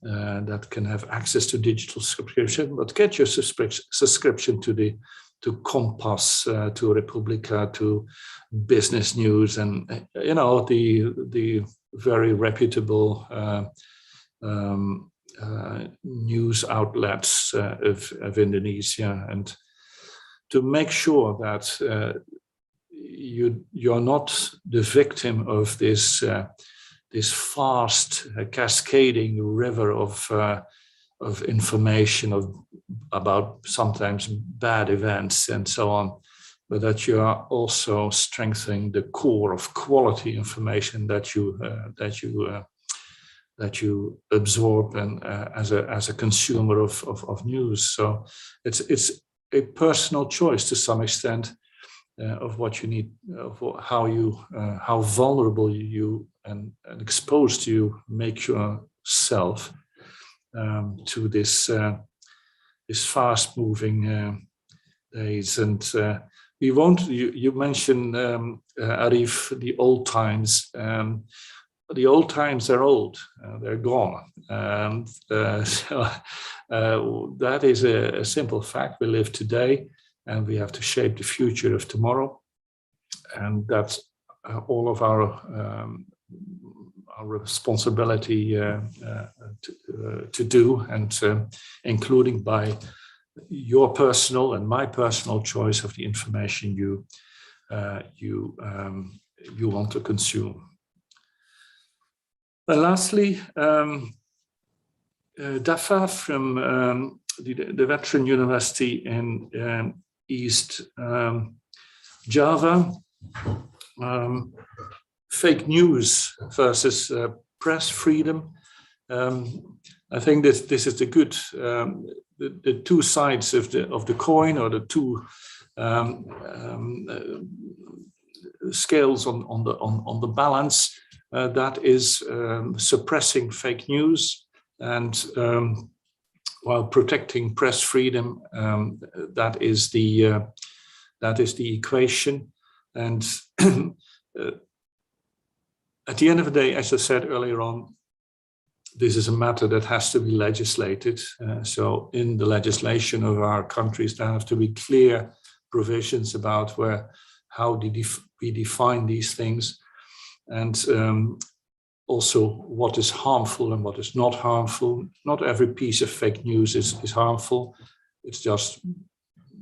that can have access to digital subscription. But get your subscription to Compass, to Republica, to Business News, and the very reputable news outlets of Indonesia, and to make sure that you're not the victim of this fast cascading river of information about sometimes bad events and so on. but that you are also strengthening the core of quality information that you absorb and as a consumer of news. So it's a personal choice to some extent of what you need, of how vulnerable you and exposed you make yourself to this fast-moving days. And we won't. You mentioned Arif, the old times. The old times are old; they're gone, and so that is a simple fact. We live today, and we have to shape the future of tomorrow, and that's all of our responsibility to do, and including by your personal and my personal choice of the information you want to consume. And lastly, Dafa from the Veteran University in East Java. Fake news versus press freedom. I think that this is the good, the two sides of the coin, or the two scales on the balance. That is suppressing fake news, and while protecting press freedom, that is the equation. And at the end of the day, as I said earlier on, this is a matter that has to be legislated. So in the legislation of our countries, there have to be clear provisions about how we define these things, and also what is harmful and what is not harmful. Not every piece of fake news is harmful. It's just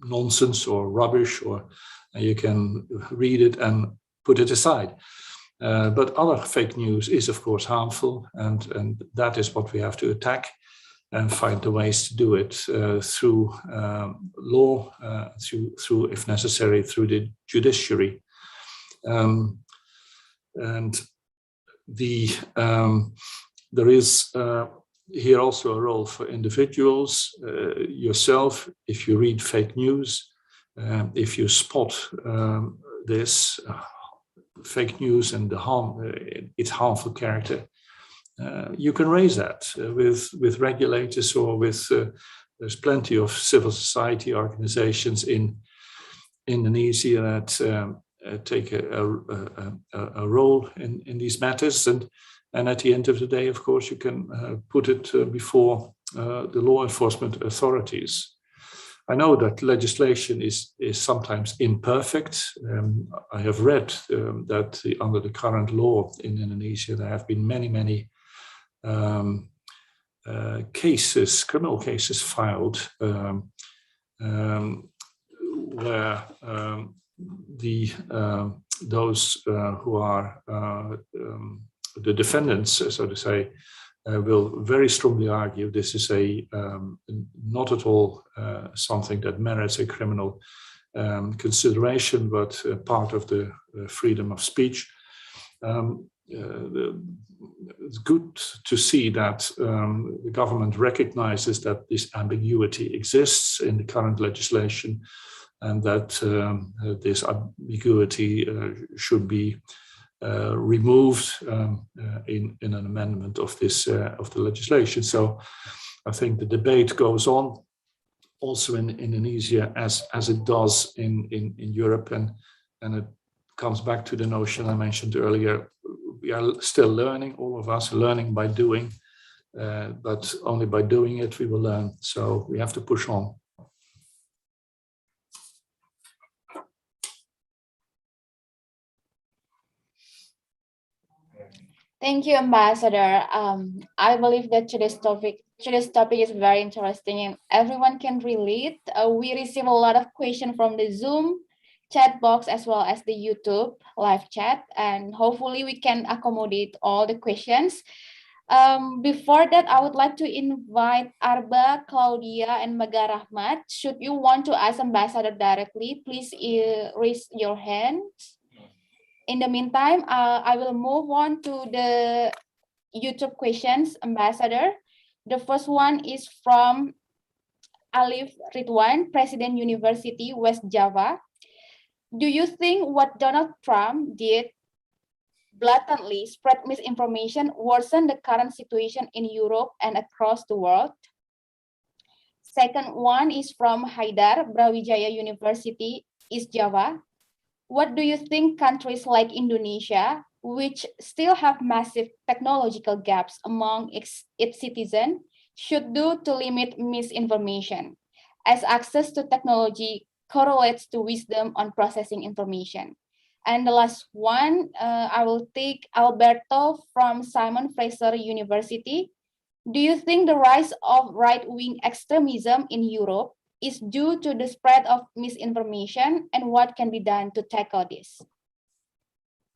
nonsense or rubbish, or you can read it and put it aside. But other fake news is, of course, harmful, and that is what we have to attack and find the ways to do it through law, through, if necessary, through the judiciary. And there is here also a role for individuals, yourself. If you read fake news, if you spot this fake news and its harmful character, you can raise that with regulators, or with there's plenty of civil society organizations in Indonesia that take a role in these matters, and at the end of the day, of course, you can put it before the law enforcement authorities. I know that legislation is sometimes imperfect. I have read that under the current law in Indonesia, there have been many cases, criminal cases filed, where those who are the defendants, so to say, will very strongly argue this is not at all something that merits a criminal consideration, but part of the freedom of speech. It's good to see that the government recognizes that this ambiguity exists in the current legislation, and that this ambiguity should be removed in an amendment of the legislation. So I think the debate goes on also in Indonesia as it does in Europe, and it comes back to the notion I mentioned earlier. We are still learning, all of us are learning by doing, but only by doing it we will learn. So we have to push on. Thank you, Ambassador. I believe that today's topic is very interesting and everyone can relate. We receive a lot of questions from the Zoom chat box as well as the YouTube live chat, and hopefully we can accommodate all the questions. Before that, I would like to invite Arba, Claudia, and Maga Rahmat. Should you want to ask Ambassador directly, please raise your hand. In the meantime, I will move on to the YouTube questions, Ambassador. The first one is from Alif Ridwan, President University, West Java. Do you think what Donald Trump did blatantly spread misinformation worsen the current situation in Europe and across the world? Second one is from Haidar, Brawijaya University, East Java. What do you think countries like Indonesia, which still have massive technological gaps among its citizens, should do to limit misinformation, as access to technology correlates to wisdom on processing information? And the last one, I will take Alberto from Simon Fraser University. Do you think the rise of right-wing extremism in Europe is due to the spread of misinformation, and what can be done to tackle this?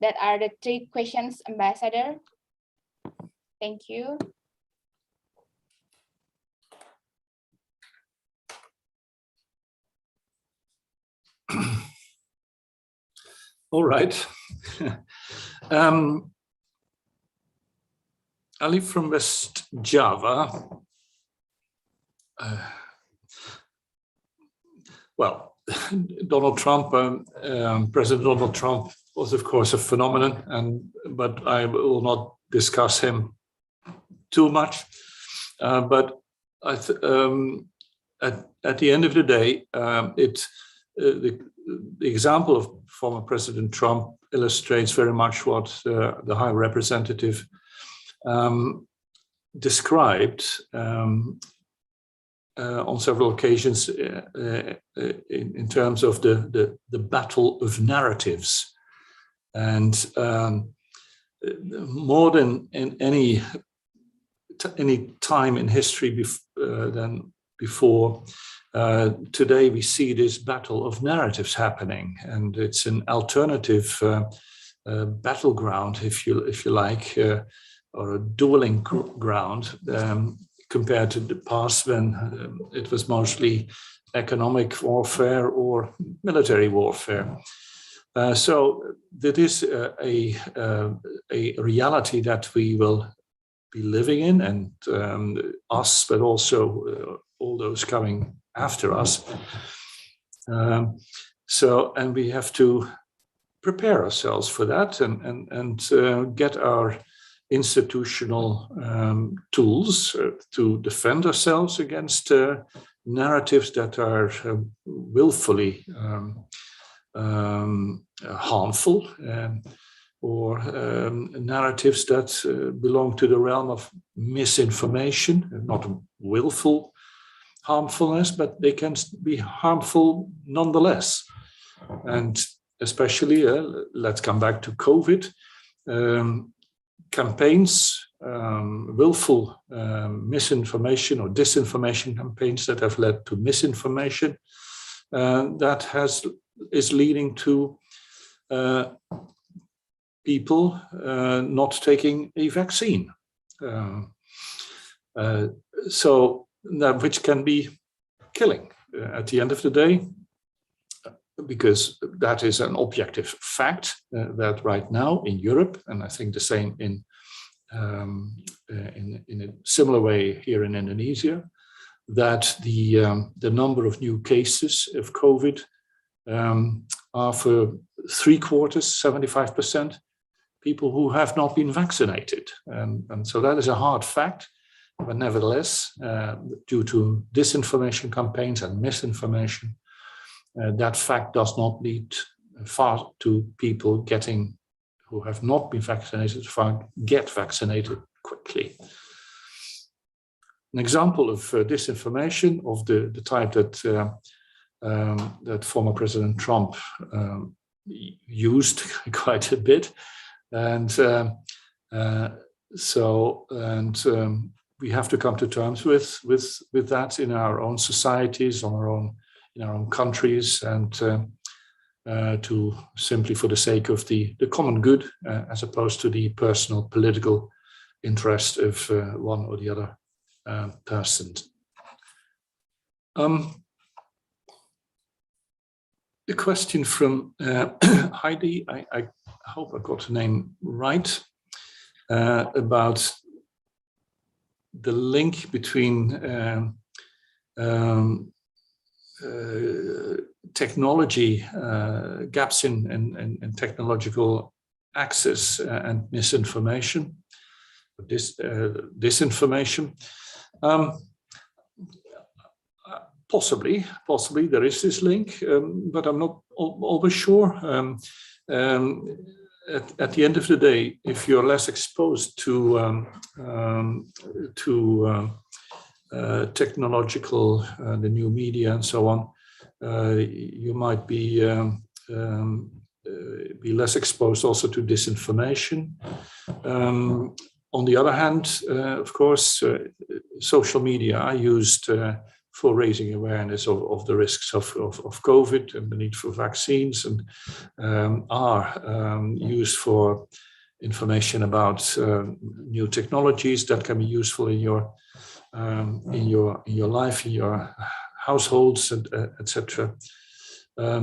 That are the three questions, Ambassador. Thank you. All right. Ali from West Java. Well, Donald Trump, President Donald Trump was, of course, a phenomenon, but I will not discuss him too much. But at the end of the day, the example of former President Trump illustrates very much what the High Representative described on several occasions in terms of the battle of narratives. And more than in any time in history than before, today we see this battle of narratives happening, and it's an alternative battleground, if you like, or a dueling ground compared to the past when it was mostly economic warfare or military warfare. So that is a reality that we will be living in, and us, but also all those coming after us. And we have to prepare ourselves for that and get our institutional tools to defend ourselves against narratives that are willfully harmful, or narratives that belong to the realm of misinformation, not willful harmfulness, but they can be harmful nonetheless. And especially, let's come back to COVID, campaigns, willful misinformation or disinformation campaigns that have led to misinformation, that is leading to people not taking a vaccine. So which can be killing at the end of the day, because that is an objective fact that right now in Europe, and I think the same in a similar way here in Indonesia, that the number of new cases of COVID are for 3/4, 75%, people who have not been vaccinated. And so that is a hard fact. But nevertheless, due to disinformation campaigns and misinformation, that fact does not lead far to people who have not been vaccinated get vaccinated quickly. An example of disinformation of the type that former President Trump used quite a bit, and we have to come to terms with that in our own societies, in our own countries, and to simply for the sake of the common good, as opposed to the personal political interest of one or the other person. The question from Heidi, I hope I got the name right, about the link between technology, gaps in technological access and misinformation, disinformation. Possibly there is this link, but I'm not always sure. At the end of the day, if you're less exposed to technological, the new media and so on, you might be less exposed also to disinformation. On the other hand, of course, social media are used for raising awareness of the risks of COVID and the need for vaccines, and are used for information about new technologies that can be useful in your life, in your households, and etc.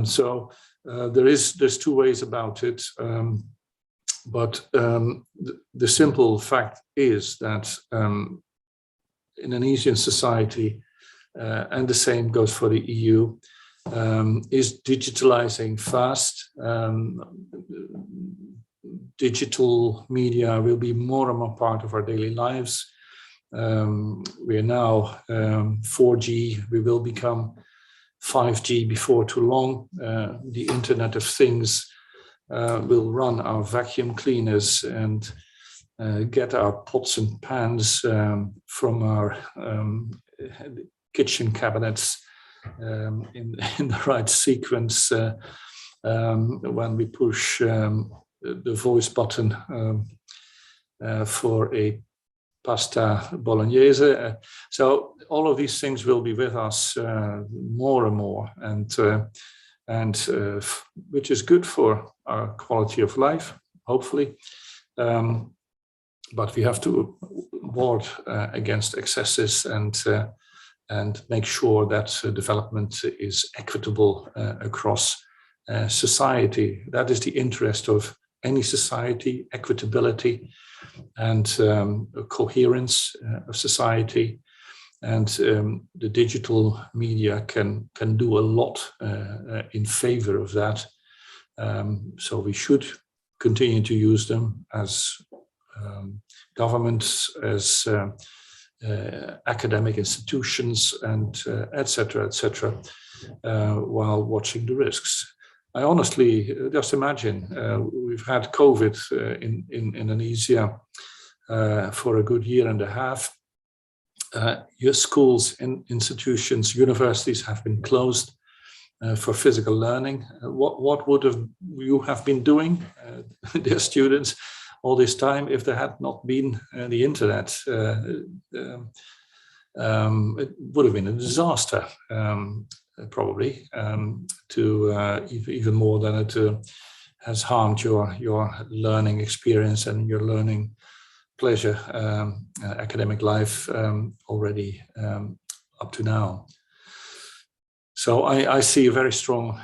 So there's two ways about it, but the simple fact is that Indonesian society, and the same goes for the EU, is digitalizing fast. Digital media will be more and more part of our daily lives. We are now 4G, we will become 5G before too long. The Internet of Things will run our vacuum cleaners and get our pots and pans from our kitchen cabinets in the right sequence when we push the voice button for a pasta bolognese. So all of these things will be with us more and more, and which is good for our quality of life, hopefully. But we have to ward against excesses and make sure that development is equitable across society. That is the interest of any society: equitability and coherence of society. And the digital media can do a lot in favor of that. So we should continue to use them as governments, as academic institutions, and etc., while watching the risks. I honestly just imagine we've had COVID in Indonesia for a good year and a half. Your schools and institutions, universities have been closed for physical learning. What would you have been doing, dear students, all this time if there had not been the internet? It would have been a disaster, probably, to even more than it has harmed your learning experience and your learning pleasure, academic life already up to now. So I see a very strong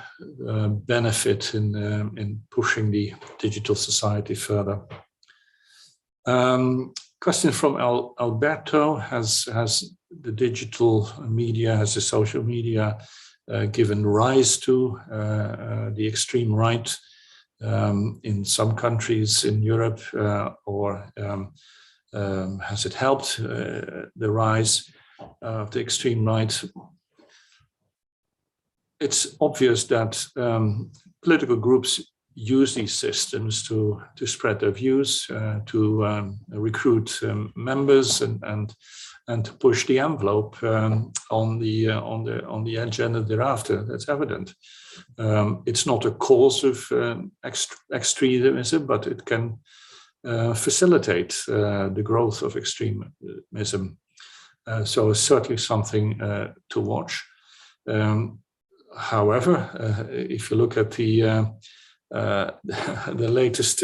benefit in pushing the digital society further. Question from Alberto: Has the digital media, has the social media given rise to the extreme right in some countries in Europe, or has it helped the rise of the extreme right? It's obvious that political groups use these systems to spread their views, to recruit members, and to push the envelope on the agenda thereafter. That's evident. It's not a cause of extremism, but it can facilitate the growth of extremism. So it's certainly something to watch. However, if you look at the the latest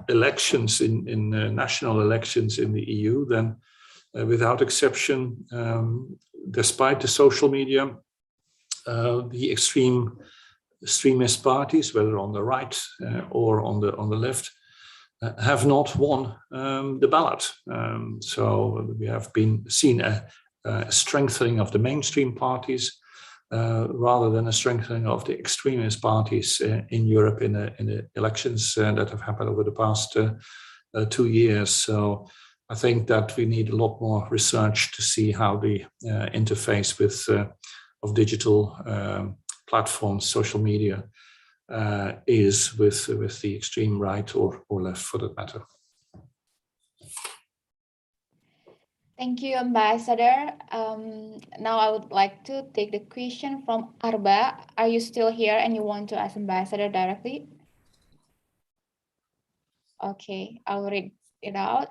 elections in national elections in the EU, then without exception, despite the social media, the extremist parties, whether on the right or on the left, have not won the ballot. So we have been seen a strengthening of the mainstream parties rather than a strengthening of the extremist parties in Europe in the elections that have happened over the past 2 years. So I think that we need a lot more research to see how the interface of digital platforms, social media, is with the extreme right or left, for that matter. Thank you, Ambassador. Now I would like to take the question from Arba. Are you still here and you want to ask Ambassador directly? Okay, I'll read it out.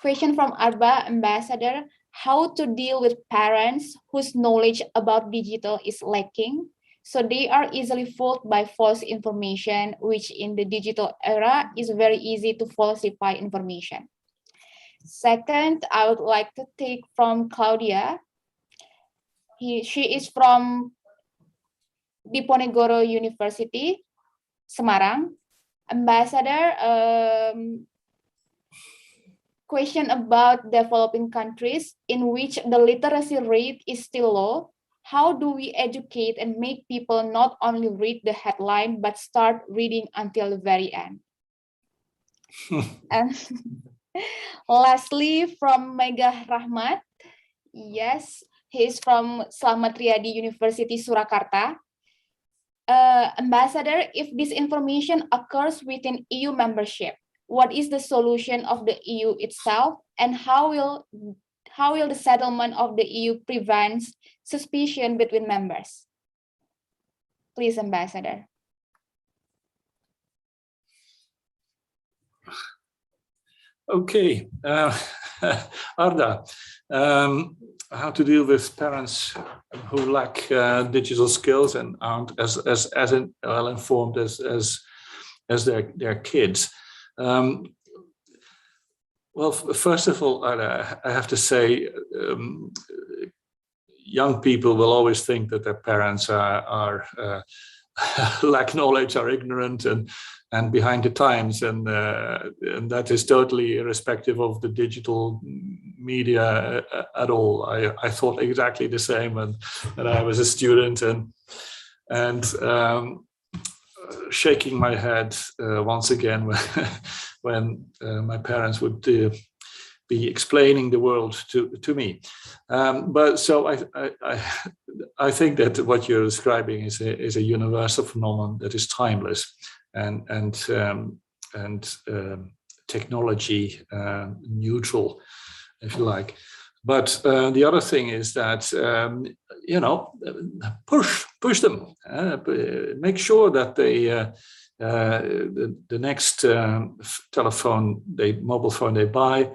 Question from Arba, Ambassador. How to deal with parents whose knowledge about digital is lacking, so they are easily fooled by false information, which in the digital era is very easy to falsify information. Second, I would like to take from Claudia. She is from Diponegoro University, Semarang. Ambassador, question about developing countries in which the literacy rate is still low. How do we educate and make people not only read the headline, but start reading until the very end? And lastly, from Megah Rahmat. Yes, he's from Slamet Riyadi University, Surakarta. Ambassador, if disinformation occurs within EU membership, what is the solution of the EU itself, and how will the settlement of the EU prevent suspicion between members? Please, Ambassador. Okay, Arda, how to deal with parents who lack digital skills and aren't as well informed as their kids. Well, first of all, I have to say, young people will always think that their parents are lack knowledge, are ignorant, and behind the times, and that is totally irrespective of the digital media at all. I thought exactly the same when I was a student, and shaking my head once again when my parents would be explaining the world to me. But so I think that what you're describing is a universal phenomenon that is timeless and technology neutral, if you like. But the other thing is that push them, make sure that they the next mobile phone they buy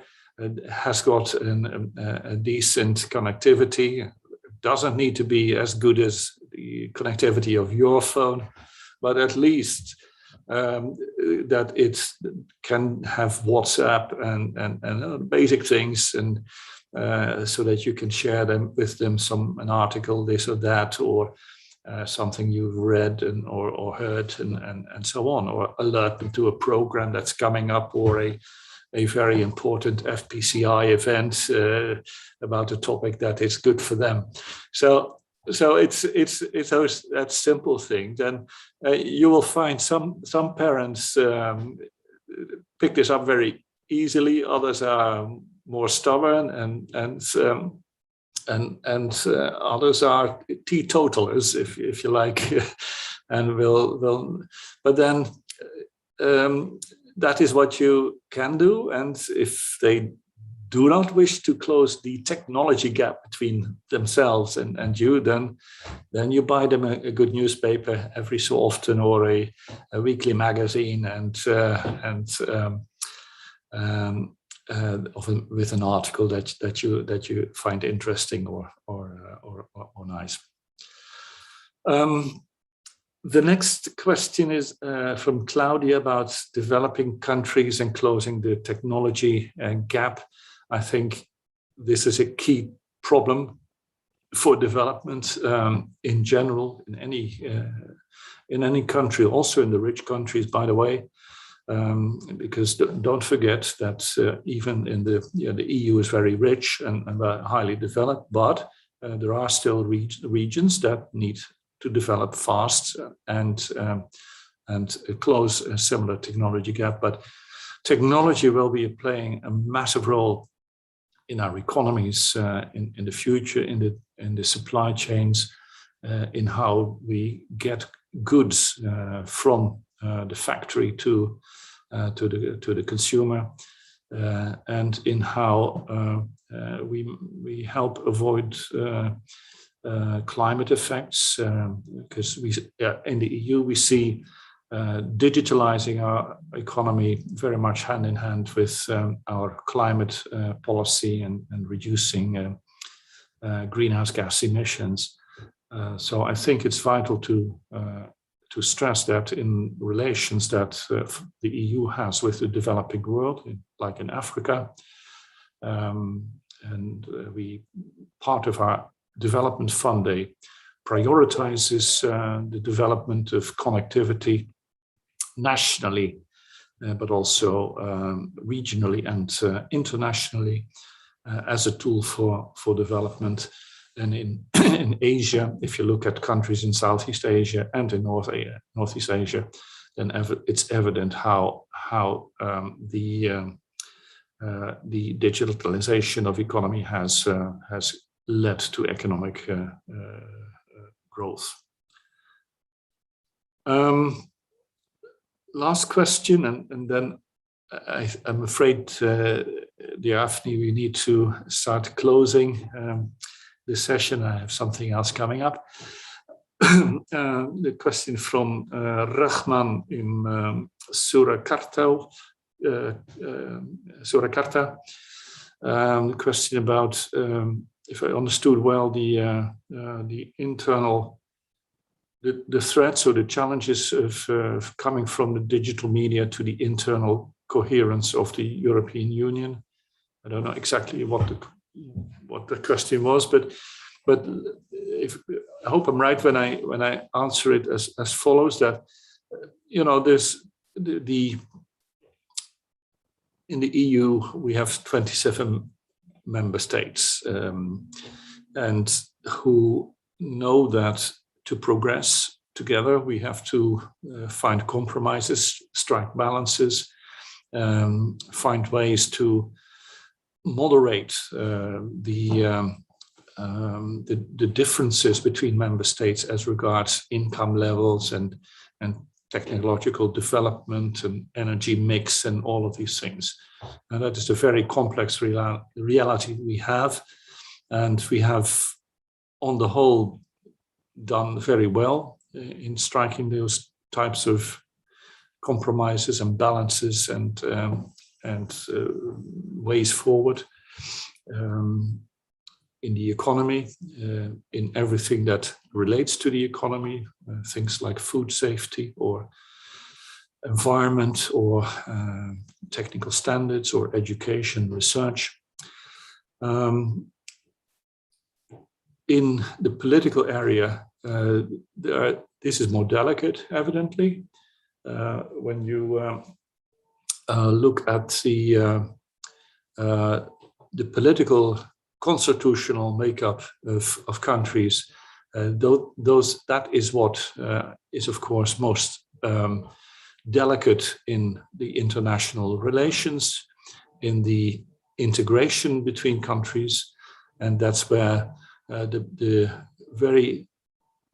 has got a decent connectivity. It doesn't need to be as good as the connectivity of your phone, but at least that it can have WhatsApp and basic things, and so that you can share them with them, an article, this or that, or something you've read or heard, and so on, or alert them to a program that's coming up, or a very important FPCI event about a topic that is good for them. So it's that simple thing. Then you will find some parents pick this up very easily. Others are more stubborn, and others are teetotalers, if you like, and will. But then that is what you can do, and if they do not wish to close the technology gap between themselves and you, then you buy them a good newspaper every so often, or a weekly magazine, often with an article that you find interesting or nice. The next question is from Claudia about developing countries and closing the technology gap. I think this is a key problem for development in general in any country, also in the rich countries, by the way, because don't forget that even in the EU is very rich and highly developed, but there are still regions that need to develop fast and close a similar technology gap. But technology will be playing a massive role in our economies in the future, in the supply chains, in how we get goods from the factory to the consumer, and in how we help avoid climate effects, because in the EU we see digitalizing our economy very much hand in hand with our climate policy and reducing greenhouse gas emissions. So I think it's vital to stress that in relations that the EU has with the developing world, like in Africa, and part of our development fund prioritizes the development of connectivity nationally, but also regionally and internationally as a tool for development. And in Asia, if you look at countries in Southeast Asia and in Northeast Asia, then it's evident how the digitalization of economy has led to economic growth. Last question, and then I'm afraid, Daphne, we need to start closing this session. I have something else coming up. The question from Rahman in Surakarta. The question about, if I understood well, the internal, the threats or the challenges of coming from the digital media to the internal coherence of the European Union. I don't know exactly what the question was, but I hope I'm right when I answer it as follows: that there's in the EU we have 27 member states, and who know that to progress together we have to find compromises, strike balances, find ways to moderate the differences between member states as regards income levels and technological development and energy mix and all of these things. And that is a very complex reality we have, and we have on the whole done very well in striking those types of compromises and balances and ways forward in the economy, in everything that relates to the economy, things like food safety or environment or technical standards or education, research. In the political area, this is more delicate, evidently. When you look at the political constitutional makeup of countries, that is what is, of course, most delicate in the international relations, in the integration between countries, and that's where the very,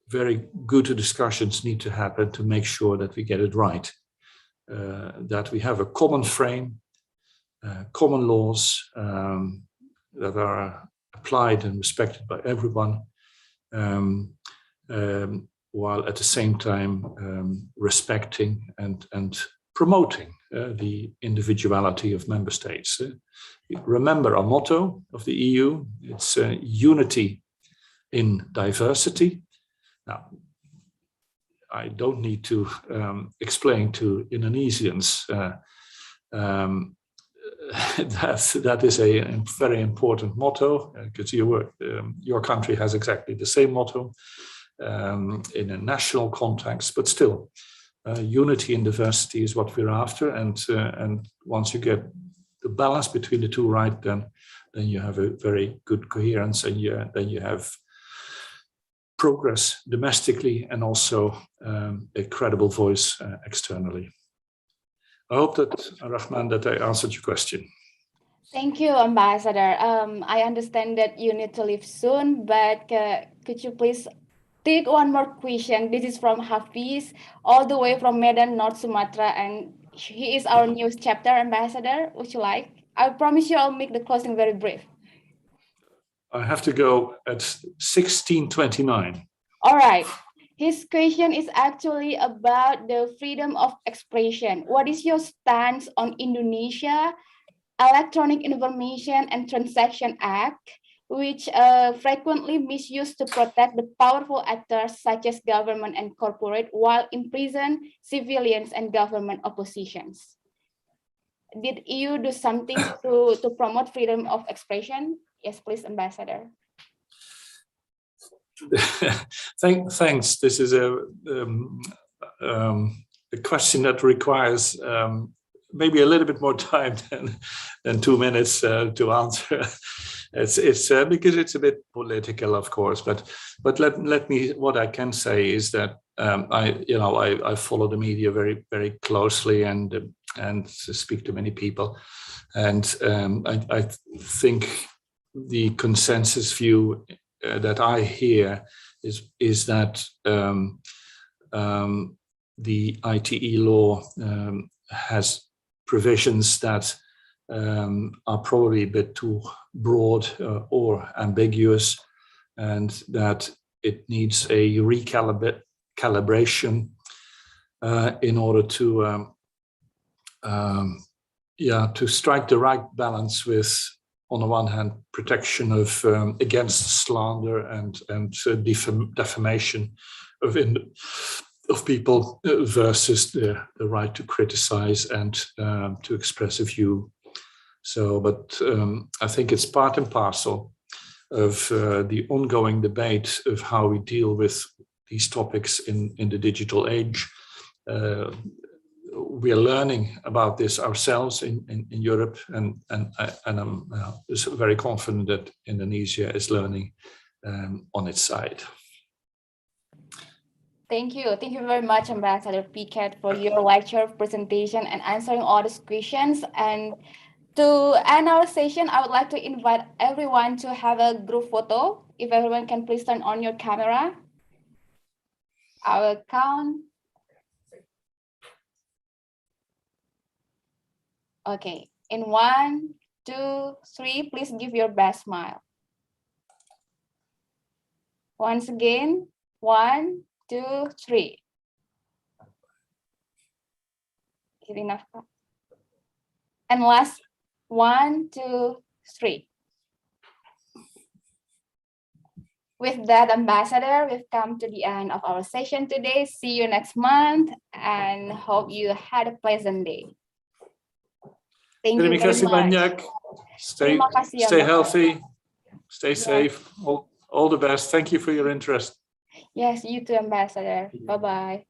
very good discussions need to happen to make sure that we get it right, that we have a common frame, common laws that are applied and respected by everyone, while at the same time respecting and promoting the individuality of member states. Remember our motto of the EU, it's unity in diversity. Now, I don't need to explain to Indonesians that is a very important motto, because your country has exactly the same motto in a national context, but still, unity in diversity is what we're after, and once you get the balance between the two right, then you have a very good coherence, and then you have progress domestically and also a credible voice externally. I hope that, Rahman, that I answered your question. Thank you, Ambassador. I understand that you need to leave soon, but could you please take one more question? This is from Hafiz, all the way from Medan, North Sumatra, and he is our news chapter ambassador. Would you like? I promise you I'll make the closing very brief. I have to go at 16:29. All right. His question is actually about the freedom of expression. What is your stance on Indonesia Electronic Information and Transaction Act, which frequently misused to protect the powerful actors such as government and corporate while imprison civilians and government oppositions? Did you do something to promote freedom of expression? Yes, please, Ambassador. Thanks. This is a question that requires maybe a little bit more time than 2 minutes to answer. It's because it's a bit political, of course. But let me. What I can say is that I follow the media very, very closely and speak to many people, and I think the consensus view that I hear is that the ITE law has provisions that are probably a bit too broad or ambiguous, and that it needs a recalibration in order to strike the right balance with, on the one hand, protection of against slander and defamation of people versus the right to criticize and to express a view. So, but I think it's part and parcel of the ongoing debate of how we deal with these topics in the digital age. We are learning about this ourselves in Europe, and I'm very confident that Indonesia is learning on its side. Thank you. Thank you very much, Ambassador Piquet, for your lecture, presentation, and answering all these questions. And to end our session, I would like to invite everyone to have a group photo. If everyone can please turn on your camera. I will count. Okay, in 1, 2, 3, please give your best smile. Once again, 1, 2, 3. Is it enough? And last, 1, 2, 3. With that, Ambassador, we've come to the end of our session today. See you next month, and hope you had a pleasant day. Thank you very much. Stay healthy, stay safe. All the best. Thank you for your interest. Yes, you too, Ambassador. Bye-bye.